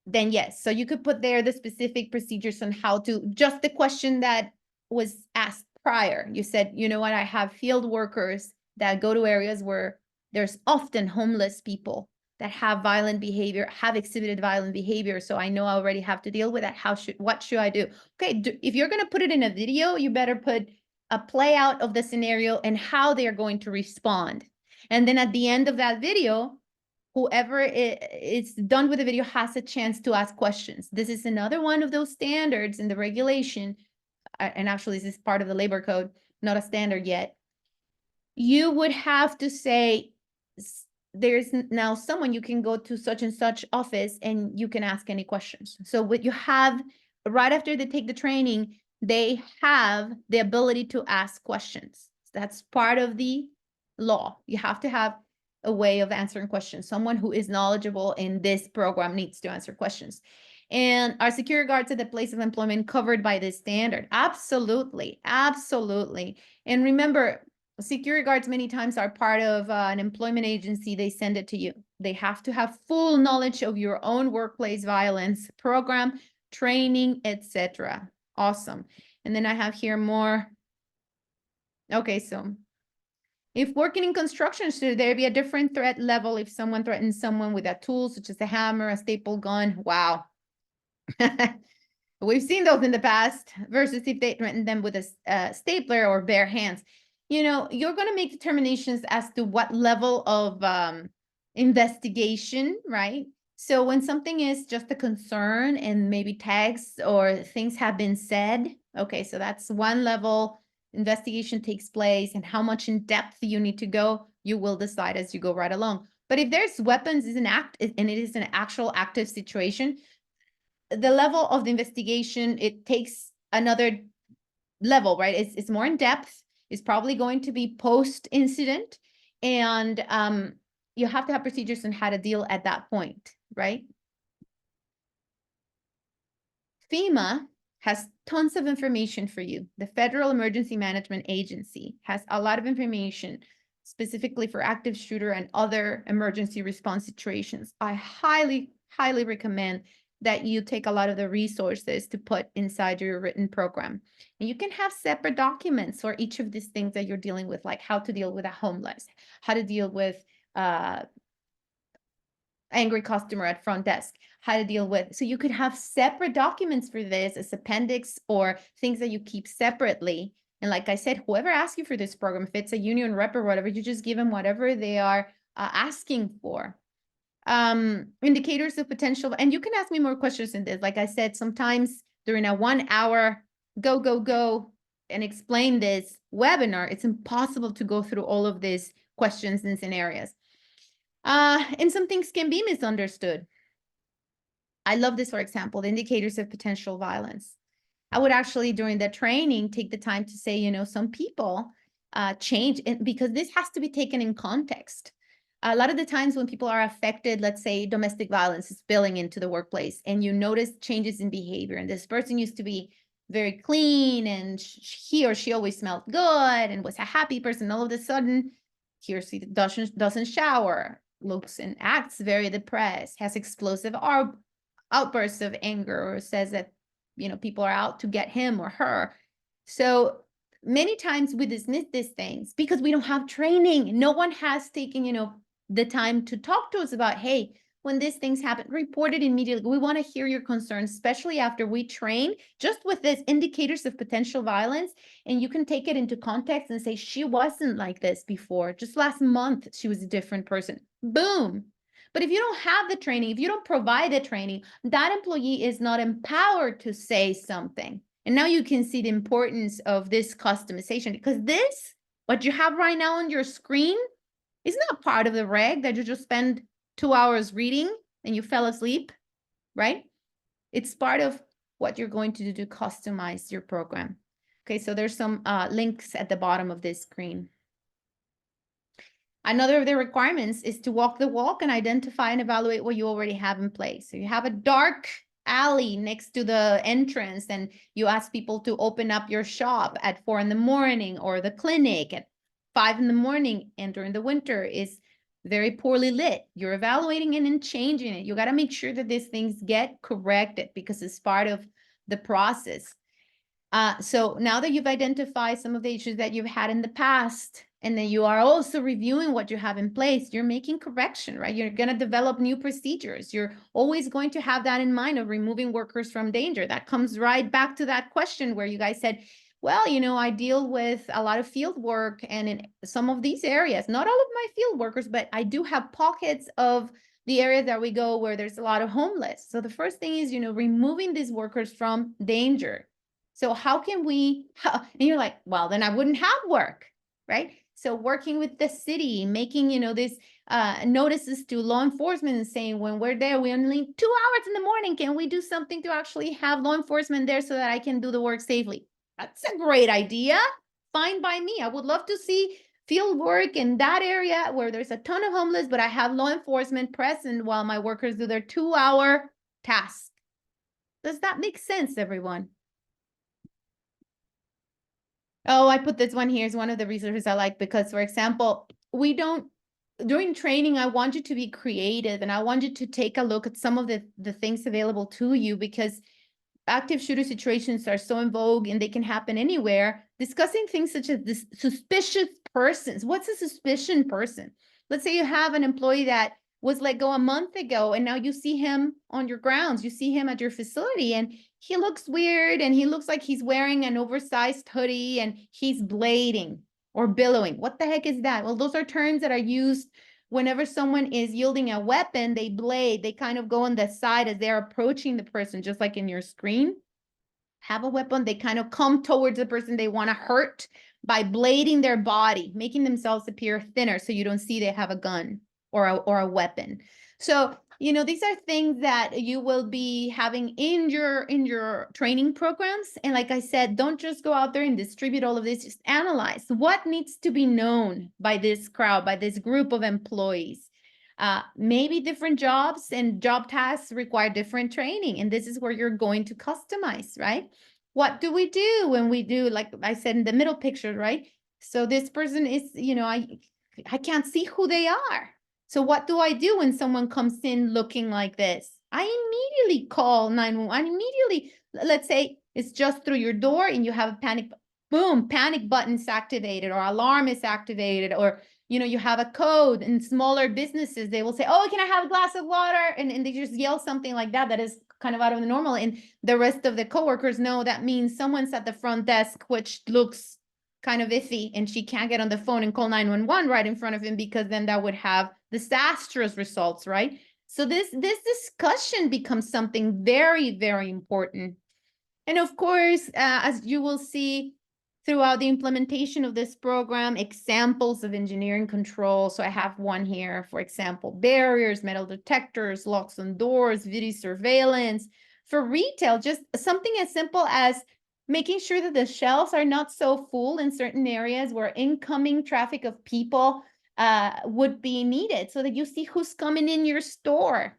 S1: then yes. So you could put there the specific procedures on how to, just the question that was asked prior. You said, you know what, I have field workers that go to areas where there's often homeless people that have violent behavior, have exhibited violent behavior. So I know I already have to deal with that. What should I do? Okay, if you're gonna put it in a video, you better put a play out of the scenario and how they're going to respond. And then at the end of that video, whoever is done with the video has a chance to ask questions. This is another one of those standards in the regulation. And actually this is part of the labor code, not a standard yet. You would have to say, there's now someone, you can go to such and such office and you can ask any questions. So what you have right after they take the training, they have the ability to ask questions. That's part of the law. You have to have a way of answering questions. Someone who is knowledgeable in this program needs to answer questions. And are security guards at the place of employment covered by this standard? Absolutely, absolutely. And remember, security guards many times are part of an employment agency. They send it to you. They have to have full knowledge of your own workplace violence program, training, etc. Awesome. And then I have here more. Okay, so if working in construction, should there be a different threat level if someone threatens someone with a tool such as a hammer, a staple gun? Wow. We've seen those in the past versus if they threaten them with a stapler or bare hands. You know, you're going to make determinations as to what level of investigation, right? So when something is just a concern and maybe tags or things have been said, okay, so that's one level. Investigation takes place, and how much in depth you need to go, you will decide as you go right along. But if there's weapons is an act and it is an actual active situation, the level of the investigation, it takes another level, right? It's more in depth. It's probably going to be post-incident, and you have to have procedures on how to deal at that point, right? FEMA has tons of information for you. The Federal Emergency Management Agency has a lot of information specifically for active shooter and other emergency response situations. I highly, highly recommend that you take a lot of the resources to put inside your written program. And you can have separate documents for each of these things that you're dealing with, like how to deal with a homeless, how to deal with angry customer at front desk, how to deal with. So you could have separate documents for this as appendix or things that you keep separately. And like I said, whoever asks you for this program, if it's a union rep or whatever, you just give them whatever they are asking for. Indicators of potential, and you can ask me more questions in this. Like I said, sometimes during a 1 hour go and explain this webinar, it's impossible to go through all of these questions and scenarios. And some things can be misunderstood. I love this, for example, the indicators of potential violence. I would actually, during the training, take the time to say, some people change, and because this has to be taken in context. A lot of the times when people are affected, let's say domestic violence is spilling into the workplace, and you notice changes in behavior, and this person used to be very clean, and he or she always smelled good and was a happy person. All of a sudden, he or she doesn't shower, looks and acts very depressed, has explosive outbursts of anger, or says that people are out to get him or her. So many times we dismiss these things because we don't have training. No one has taken the time to talk to us about, hey, when these things happen, report it immediately. We want to hear your concerns, especially after we train just with this indicators of potential violence. And you can take it into context and say, she wasn't like this before. Just last month, she was a different person. Boom. But if you don't have the training, if you don't provide the training, that employee is not empowered to say something. And now you can see the importance of this customization, because this, what you have right now on your screen, is not part of the reg that you just spend 2 hours reading and you fell asleep, right? It's part of what you're going to do to customize your program. Okay, so there's some links at the bottom of this screen. Another of the requirements is to walk the walk and identify and evaluate what you already have in place. So you have a dark alley next to the entrance, and you ask people to open up your shop at 4 a.m, or the clinic at 5 a.m, and during the winter is very poorly lit. You're evaluating it and changing it. You got to make sure that these things get corrected because it's part of the process. So now that you've identified some of the issues that you've had in the past, and then you are also reviewing what you have in place, you're making correction, right? You're going to develop new procedures. You're always going to have that in mind of removing workers from danger. That comes right back to that question where you guys said, well, I deal with a lot of field work, and in some of these areas, not all of my field workers, but I do have pockets of the areas that we go where there's a lot of homeless. So the first thing is, removing these workers from danger. So how can we, and you're like, well, then I wouldn't have work, right? So working with the city, making, these notices to law enforcement and saying, when we're there, we only need 2 hours in the morning. Can we do something to actually have law enforcement there so that I can do the work safely? That's a great idea. Fine by me. I would love to see field work in that area where there's a ton of homeless, but I have law enforcement present while my workers do their 2-hour task. Does that make sense, everyone? Oh, I put this one here as one of the resources I like because, for example, during training, I want you to be creative, and I want you to take a look at some of the things available to you, because active shooter situations are so in vogue and they can happen anywhere. Discussing things such as this suspicious persons. What's a suspicion person? Let's say you have an employee that was let go a month ago, and now you see him on your grounds. You see him at your facility, and he looks weird, and he looks like he's wearing an oversized hoodie, and he's blading or billowing. What the heck is that? Well, those are terms that are used whenever someone is yielding a weapon. They blade, they kind of go on the side as they're approaching the person, just like in your screen. Have a weapon, they kind of come towards the person they want to hurt by blading their body, making themselves appear thinner so you don't see they have a gun or a weapon. So, these are things that you will be having in your training programs. And like I said, don't just go out there and distribute all of this, just analyze what needs to be known by this crowd, by this group of employees. Maybe different jobs and job tasks require different training, and this is where you're going to customize, right? What do we do when we do, like I said in the middle picture, right? So this person is, I can't see who they are. So what do I do when someone comes in looking like this? I immediately call 911. Immediately, let's say it's just through your door and you have a panic, boom, panic button's activated, or alarm is activated, or you have a code. In smaller businesses, they will say, oh, can I have a glass of water? And they just yell something like that is kind of out of the normal. And the rest of the coworkers know that means someone's at the front desk, which looks kind of iffy, and she can't get on the phone and call 911 right in front of him, because then that would have disastrous results, right? So this discussion becomes something very, very important. And of course, as you will see, throughout the implementation of this program, examples of engineering control. So I have one here, for example, barriers, metal detectors, locks on doors, video surveillance. For retail, just something as simple as making sure that the shelves are not so full in certain areas where incoming traffic of people would be needed, so that you see who's coming in your store.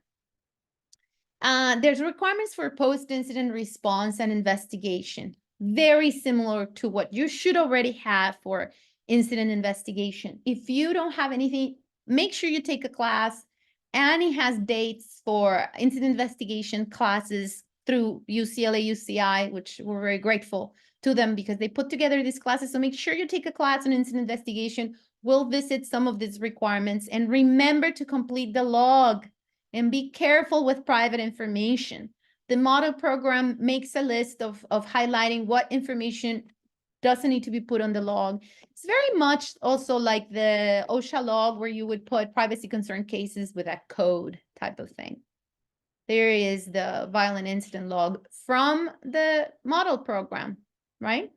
S1: There's requirements for post-incident response and investigation, very similar to what you should already have for incident investigation. If you don't have anything, make sure you take a class. Annie has dates for incident investigation classes through UCLA, UCI, which we're very grateful to them because they put together these classes. So make sure you take a class on incident investigation. We'll visit some of these requirements, and remember to complete the log and be careful with private information. The model program makes a list of highlighting what information doesn't need to be put on the log. It's very much also like the OSHA log, where you would put privacy concern cases with a code type of thing. There is the violent incident log from the model program, right?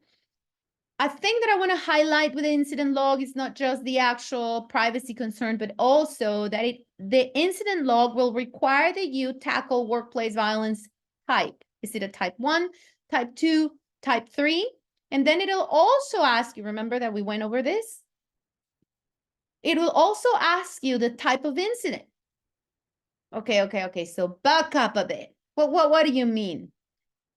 S1: A thing that I want to highlight with the incident log is not just the actual privacy concern, but also that the incident log will require that you tackle workplace violence type. Is it a type 1, type 2, type 3? And then it'll also ask you, remember that we went over this? It will also ask you the type of incident. Okay. So back up a bit. What do you mean?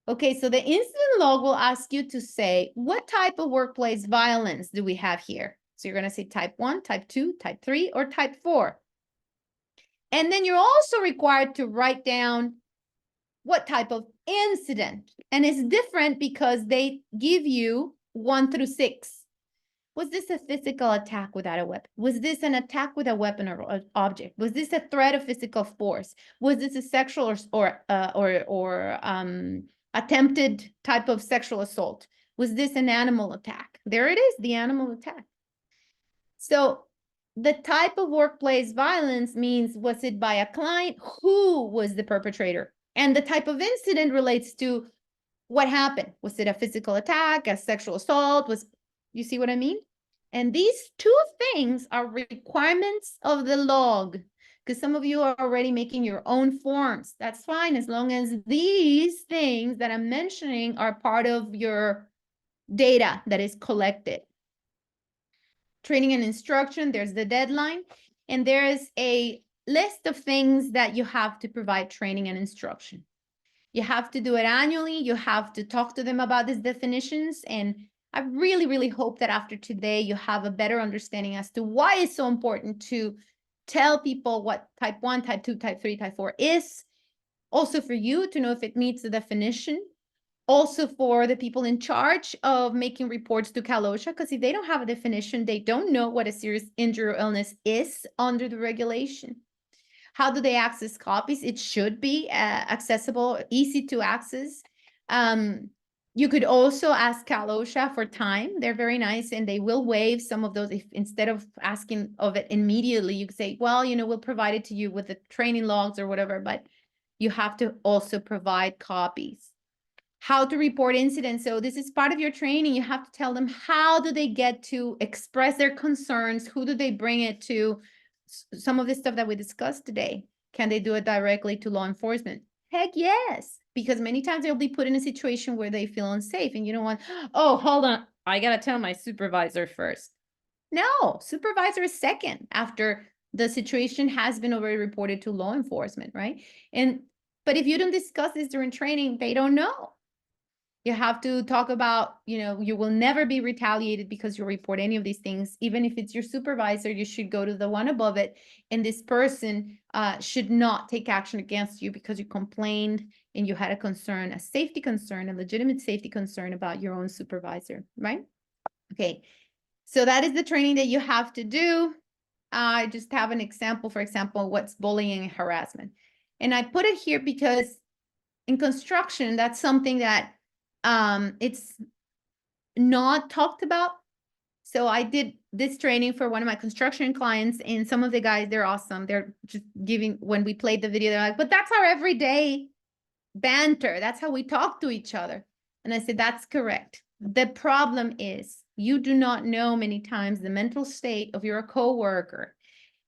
S1: Okay, so the incident log will ask you to say, what type of workplace violence do we have here? So you're going to say type 1, type 2, type 3, or type 4. And then you're also required to write down what type of incident. And it's different because they give you 1 through 6. Was this a physical attack without a weapon? Was this an attack with a weapon or object? Was this a threat of physical force? Was this a sexual or attempted type of sexual assault? Was this an animal attack? There it is, the animal attack. So the type of workplace violence means, was it by a client? Who was the perpetrator? And the type of incident relates to what happened. Was it a physical attack, a sexual assault? You see what I mean? And these two things are requirements of the log, because some of you are already making your own forms. That's fine, as long as these things that I'm mentioning are part of your data that is collected. Training and instruction, there's the deadline, and there is a list of things that you have to provide training and instruction. You have to do it annually. You have to talk to them about these definitions. And I really, really hope that after today, you have a better understanding as to why it's so important to tell people what type 1, type 2, type 3, type 4 is. Also for you to know if it meets the definition. Also for the people in charge of making reports to Cal OSHA, because if they don't have a definition, they don't know what a serious injury or illness is under the regulation. How do they access copies? It should be accessible, easy to access. You could also ask Cal OSHA for time. They're very nice, and they will waive some of those. If instead of asking of it immediately, you could say, well, we'll provide it to you with the training logs or whatever, but you have to also provide copies. How to report incidents. So this is part of your training. You have to tell them, how do they get to express their concerns? Who do they bring it to? Some of the stuff that we discussed today. Can they do it directly to law enforcement? Heck yes, because many times they'll be put in a situation where they feel unsafe, and you don't want, oh, hold on, I gotta tell my supervisor first. No, supervisor is second after the situation has been already reported to law enforcement, right? But if you don't discuss this during training, they don't know. You have to talk about, you will never be retaliated because you report any of these things. Even if it's your supervisor, you should go to the one above it. And this person should not take action against you because you complained and you had a concern, a safety concern, a legitimate safety concern about your own supervisor, right? Okay, so that is the training that you have to do. I just have an example, for example, what's bullying and harassment. And I put it here because in construction, that's something that it's not talked about. So I did this training for one of my construction clients, and some of the guys, they're awesome. They're just giving, when we played the video, they're like, but that's our everyday banter. That's how we talk to each other. And I said, that's correct. The problem is you do not know many times the mental state of your coworker.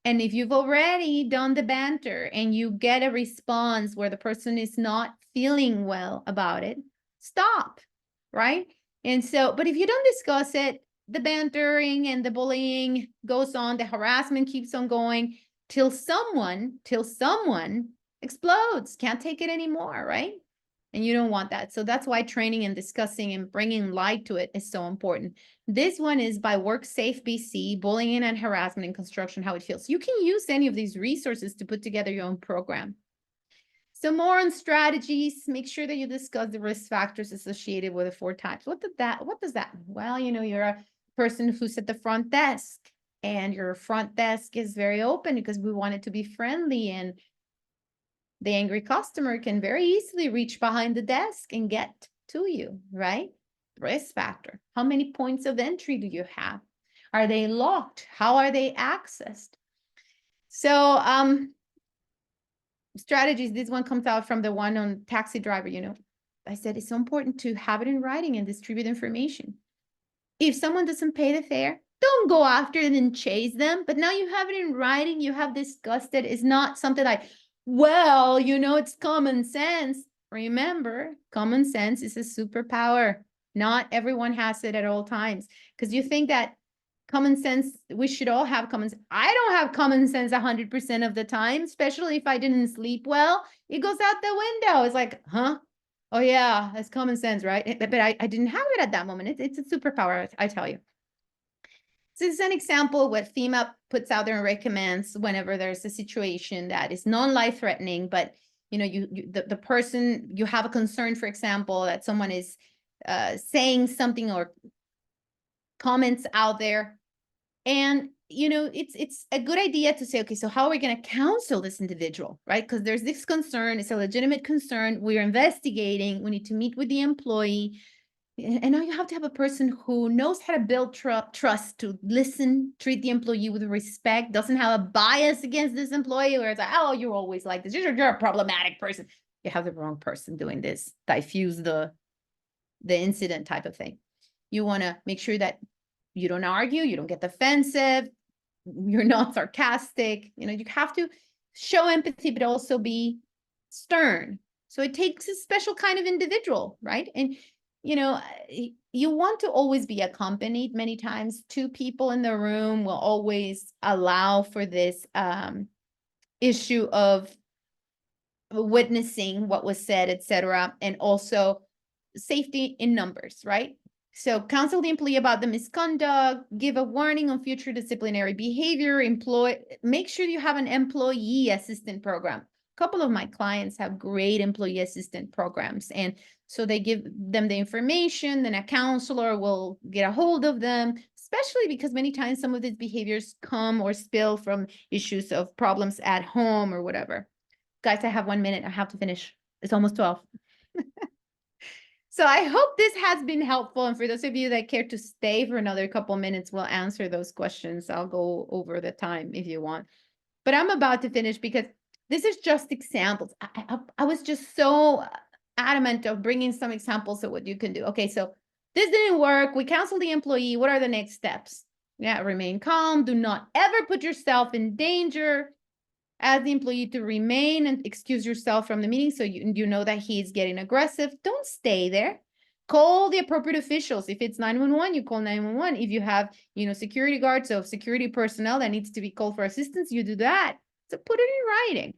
S1: And if you've already done the banter and you get a response where the person is not feeling well about it, stop, right? And so, but if you don't discuss it, the bantering and the bullying goes on, the harassment keeps on going till someone explodes, can't take it anymore, right? And you don't want that. So that's why training and discussing and bringing light to it is so important. This one is by WorkSafe BC, Bullying and Harassment in Construction, How It Feels. You can use any of these resources to put together your own program. So more on strategies, make sure that you discuss the risk factors associated with the 4 types. What does that mean? Well, you know, you're a person who's at the front desk and your front desk is very open because we want it to be friendly, and the angry customer can very easily reach behind the desk and get to you, right? Risk factor. How many points of entry do you have? Are they locked? How are they accessed? So strategies, this one comes out from the one on taxi driver, you know. I said it's so important to have it in writing and distribute information. If someone doesn't pay the fare, don't go after them and chase them. But now you have it in writing, you have discussed it. It's not something like, well, you know, it's common sense. Remember, common sense is a superpower. Not everyone has it at all times. Because you think that common sense, we should all have common sense. I don't have common sense 100% of the time, especially if I didn't sleep well. It goes out the window. It's like, huh? Oh yeah, that's common sense, right? But I didn't have it at that moment. It's a superpower, I tell you. So this is an example of what FEMA puts out there and recommends whenever there's a situation that is non-life threatening, but you know, the person, you have a concern, for example, that someone is saying something or comments out there. And, you know, it's a good idea to say, okay, so how are we going to counsel this individual, right? Because there's this concern, it's a legitimate concern. We're investigating, we need to meet with the employee. And now you have to have a person who knows how to build trust, to listen, treat the employee with respect, doesn't have a bias against this employee where it's like, oh, you're always like this. You're a problematic person. You have the wrong person doing this, diffuse the incident type of thing. You want to make sure that you don't argue, you don't get defensive, you're not sarcastic. You know, you have to show empathy, but also be stern. So it takes a special kind of individual, right? And you know, you want to always be accompanied. Many times 2 people in the room will always allow for this issue of witnessing what was said, etc. And also safety in numbers, right? So counsel the employee about the misconduct, give a warning on future disciplinary behavior, make sure you have an employee assistant program. A couple of my clients have great employee assistant programs, and so they give them the information, then a counselor will get a hold of them, especially because many times some of these behaviors come or spill from issues of problems at home or whatever. Guys, I have 1 minute. I have to finish. It's almost 12. So I hope this has been helpful. And for those of you that care to stay for another couple minutes, we'll answer those questions. I'll go over the time if you want. But I'm about to finish because this is just examples. I was just so adamant of bringing some examples of what you can do. Okay, so this didn't work. We canceled the employee. What are the next steps? Yeah, remain calm. Do not ever put yourself in danger. Ask the employee to remain and excuse yourself from the meeting so you know that he's getting aggressive. Don't stay there. Call the appropriate officials. If it's 911, you call 911. If you have, you know, security guards or security personnel that needs to be called for assistance, you do that. So put it in writing.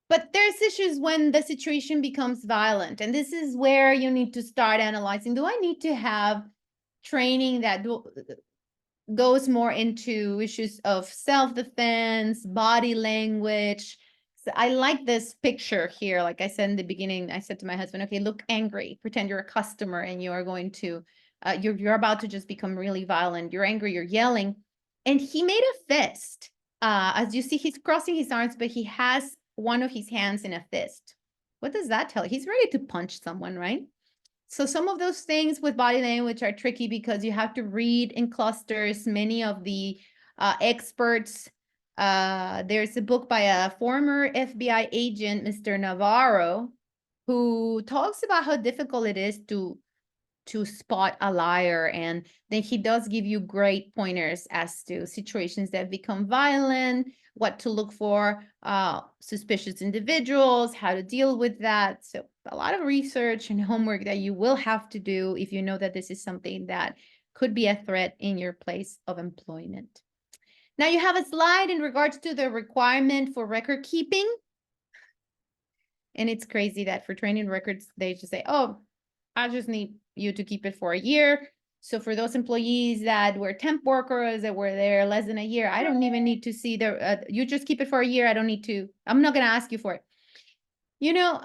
S1: But there's issues when the situation becomes violent. And this is where you need to start analyzing. Do I need to have training that goes more into issues of self-defense, body language? So I like this picture here. Like I said in the beginning, I said to my husband, okay, look angry, pretend you're a customer and you are going to, you're about to just become really violent. You're angry, you're yelling. And he made a fist. As you see, he's crossing his arms, but he has one of his hands in a fist. What does that tell you? He's ready to punch someone, right? So some of those things with body language are tricky because you have to read in clusters. Many of the experts, there's a book by a former FBI agent, Mr. Navarro, who talks about how difficult it is to to spot a liar. And then he does give you great pointers as to situations that become violent, what to look for, suspicious individuals, how to deal with that. So a lot of research and homework that you will have to do if you know that this is something that could be a threat in your place of employment. Now you have a slide in regards to the requirement for record keeping. And it's crazy that for training records, they just say, oh, I just need you to keep it for a year. So for those employees that were temp workers that were there less than a year, I don't even need to see you just keep it for a year. I don't need to, I'm not going to ask you for it. You know,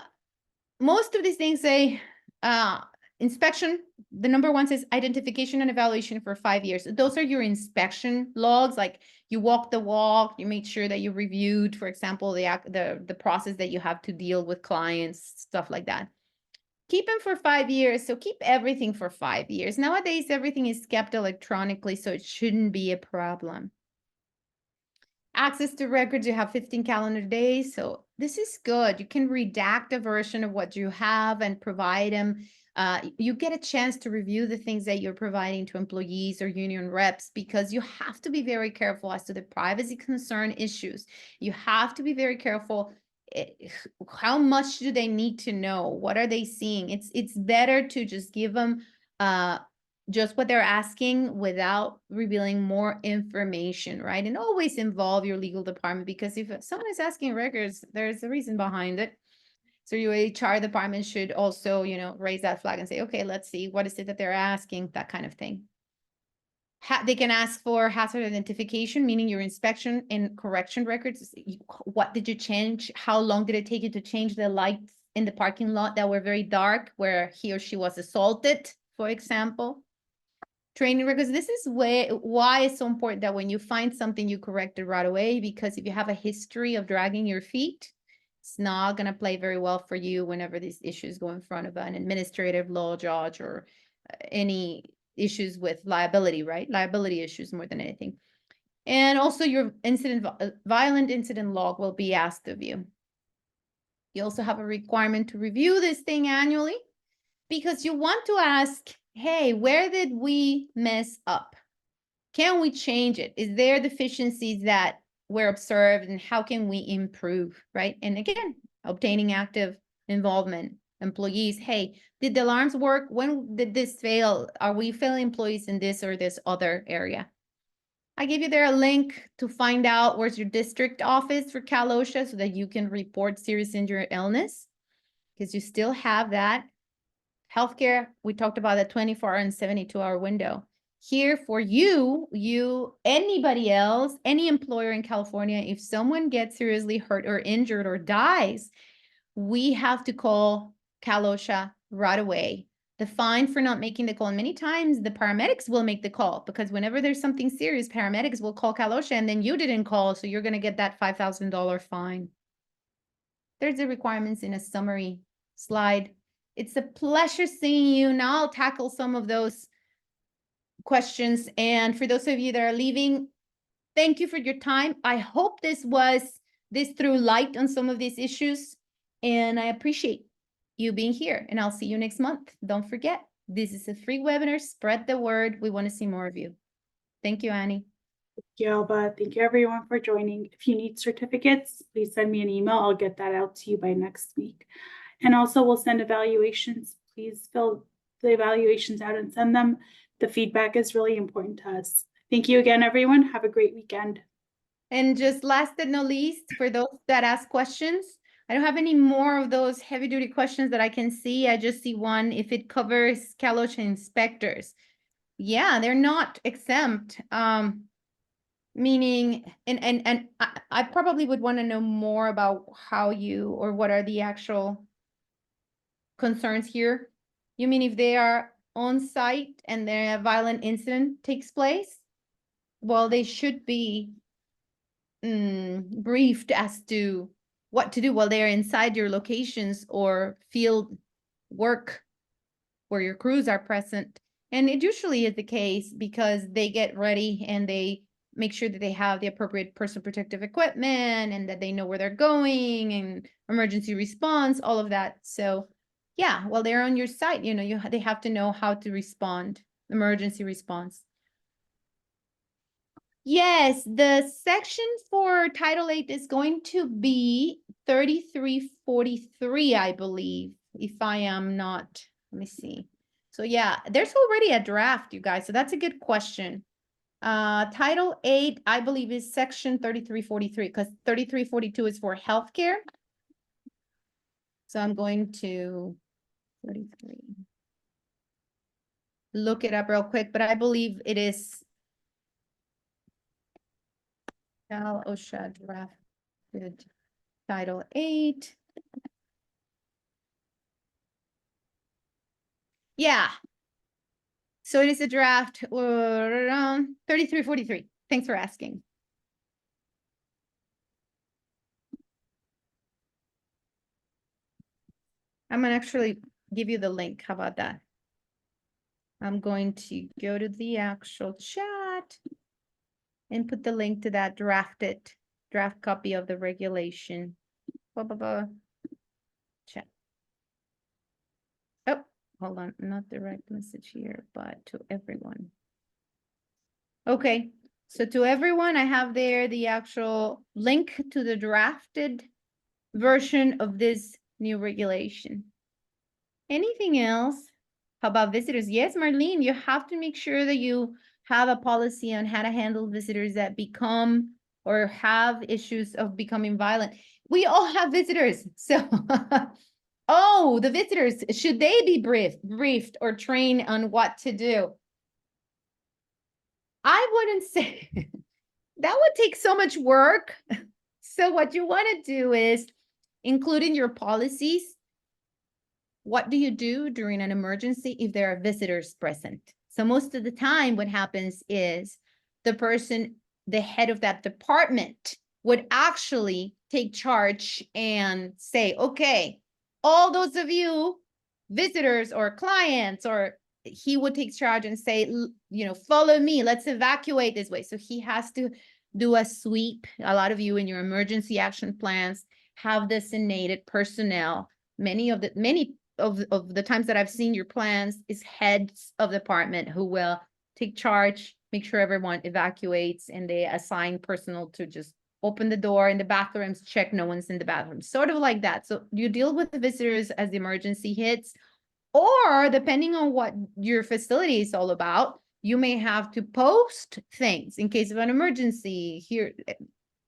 S1: most of these things say inspection. The number one says identification and evaluation for 5 years. Those are your inspection logs. Like you walk the walk, you make sure that you reviewed, for example, the process that you have to deal with clients, stuff like that. Keep them for 5 years. So keep everything for 5 years. Nowadays, everything is kept electronically, so it shouldn't be a problem. Access to records, you have 15 calendar days. So this is good. You can redact a version of what you have and provide them. You get a chance to review the things that you're providing to employees or union reps, because you have to be very careful as to the privacy concern issues. You have to be very careful. How much do they need to know? What are they seeing? It's better to just give them just what they're asking without revealing more information, right? And always involve your legal department, because if someone is asking records, there's a reason behind it. So your HR department should also, raise that flag and say, okay, let's see, what is it that they're asking, that kind of thing. They can ask for hazard identification, meaning your inspection and correction records. What did you change? How long did it take you to change the lights in the parking lot that were very dark where he or she was assaulted, for example? Training records. This is why it's so important that when you find something, you correct it right away, because if you have a history of dragging your feet, it's not going to play very well for you whenever these issues go in front of an administrative law judge or any issues with liability, right? Liability issues more than anything. And also your violent incident log will be asked of you. You also have a requirement to review this thing annually, because you want to ask, hey, where did we mess up? Can we change it? Is there deficiencies that were observed, and how can we improve, right? And again, obtaining active involvement. Employees, hey, did the alarms work? When did this fail? Are we failing employees in this or this other area? I gave you there a link to find out where's your district office for Cal OSHA so that you can report serious injury or illness, because you still have that. Healthcare, we talked about the 24-hour and 72-hour window. Here for you, anybody else, any employer in California, if someone gets seriously hurt or injured or dies, we have to call Cal OSHA right away. The fine for not making the call, and many times the paramedics will make the call, because whenever there's something serious, paramedics will call Cal OSHA, and then you didn't call, so you're going to get that $5,000 fine. There's the requirements in a summary slide. It's a pleasure seeing you. Now I'll tackle some of those questions. And for those of you that are leaving, thank you for your time. I hope this threw light on some of these issues, and I appreciate you being here, and I'll see you next month. Don't forget, this is a free webinar. Spread the word. We want to see more of you. Thank you, Annie.
S2: Thank you, Alba. Thank you, everyone, for joining. If you need certificates, please send me an email. I'll get that out to you by next week. And also, we'll send evaluations. Please fill the evaluations out and send them. The feedback is really important to us. Thank you again, everyone. Have a great weekend.
S1: And just last but not least, for those that ask questions, I don't have any more of those heavy duty questions that I can see. I just see one, if it covers Cal OSHA inspectors. Yeah, they're not exempt. Meaning, and I probably would want to know more about how you, or what are the actual concerns here. You mean if they are on site and a violent incident takes place? Well, they should be briefed as to what to do while they're inside your locations or field work where your crews are present. And it usually is the case, because they get ready and they make sure that they have the appropriate personal protective equipment and that they know where they're going and emergency response, all of that. So Yeah, well, they're on your site, you know, they have to know how to respond, emergency response. Yes, the section for Title 8 is going to be 3343, I believe, if I am not, let me see. So yeah, there's already a draft, you guys, so that's a good question. Title 8, I believe, is section 3343, because 3342 is for healthcare. So I'm going to 33. Look it up real quick, but I believe it is Cal OSHA drafted Title 8. Yeah. So it is a draft around 3343. Thanks for asking. I'm gonna actually give you the link. How about that? I'm going to go to the actual chat and put the link to that draft copy of the regulation. Blah, blah, blah. Chat. Oh, hold on, not direct message here, but to everyone. Okay, so to everyone, I have there the actual link to the drafted version of this new regulation. Anything else? How about visitors? Yes, Marlene, you have to make sure that you have a policy on how to handle visitors that become or have issues of becoming violent. We all have visitors, so oh, the visitors, should they be briefed or trained on what to do? I wouldn't say that would take so much work. So what you want to do is include in your policies, what do you do during an emergency if there are visitors present? So most of the time, what happens is the person, the head of that department, would actually take charge and say, okay, all those of you visitors or clients, or he would take charge and say, you know, follow me, let's evacuate this way. So he has to do a sweep. A lot of you in your emergency action plans have designated personnel. Many of the times that I've seen your plans is heads of department who will take charge, make sure everyone evacuates, and they assign personnel to just open the door in the bathrooms, check no one's in the bathroom, sort of like that. So you deal with the visitors as the emergency hits, or depending on what your facility is all about, you may have to post things in case of an emergency here,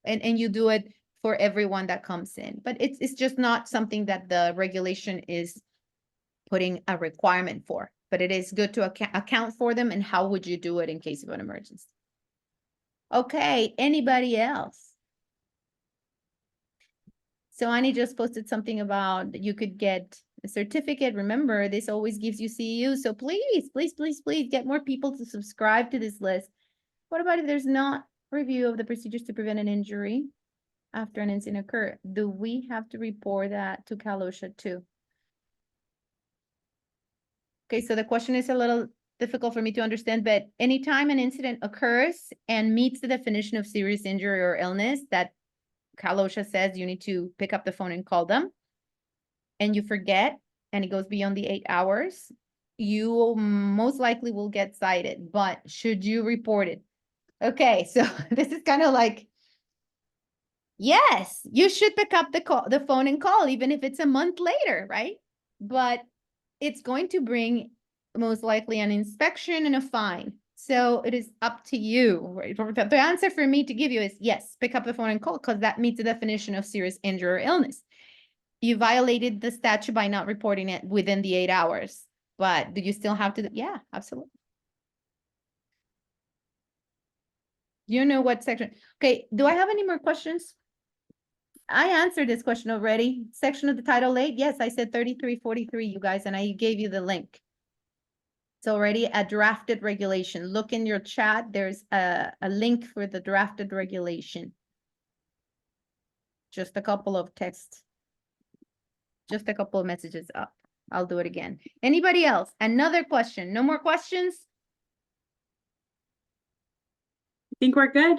S1: and you do it for everyone that comes in. But it's just not something that the regulation is putting a requirement for, but it is good to account for them. And how would you do it in case of an emergency? Okay, anybody else? So Annie just posted something about you could get a certificate. Remember, this always gives you CEU. So please, please, please, please get more people to subscribe to this list. What about if there's not review of the procedures to prevent an injury after an incident occur? Do we have to report that to Cal OSHA too? Okay, so the question is a little difficult for me to understand, but anytime an incident occurs and meets the definition of serious injury or illness that Cal OSHA says you need to pick up the phone and call them, and you forget, and it goes beyond the 8 hours, you most likely will get cited. But should you report it? Okay, so this is kind of like, yes, you should pick up the phone and call, even if it's a month later, right? But it's going to bring most likely an inspection and a fine. So it is up to you, right? The answer for me to give you is yes, pick up the phone and call, because that meets the definition of serious injury or illness. You violated the statute by not reporting it within the 8 hours, but do you still have to? Yeah, absolutely. You know what section? Okay, do I have any more questions? I answered this question already. Section of the Title 8. Yes, I said 3343, you guys, and I gave you the link. It's already a drafted regulation. Look in your chat. There's a link for the drafted regulation. Just a couple of texts. Just a couple of messages up. I'll do it again. Anybody else? Another question? No more questions?
S2: I think we're good.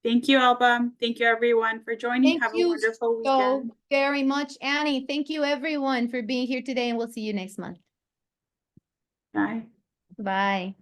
S2: Thank you, Alba. Thank you, everyone, for joining.
S1: Thank
S2: Have a
S1: you
S2: wonderful
S1: so
S2: weekend.
S1: very much, Annie. Thank you, everyone, for being here today, and we'll see you next month.
S2: Bye.
S1: Bye.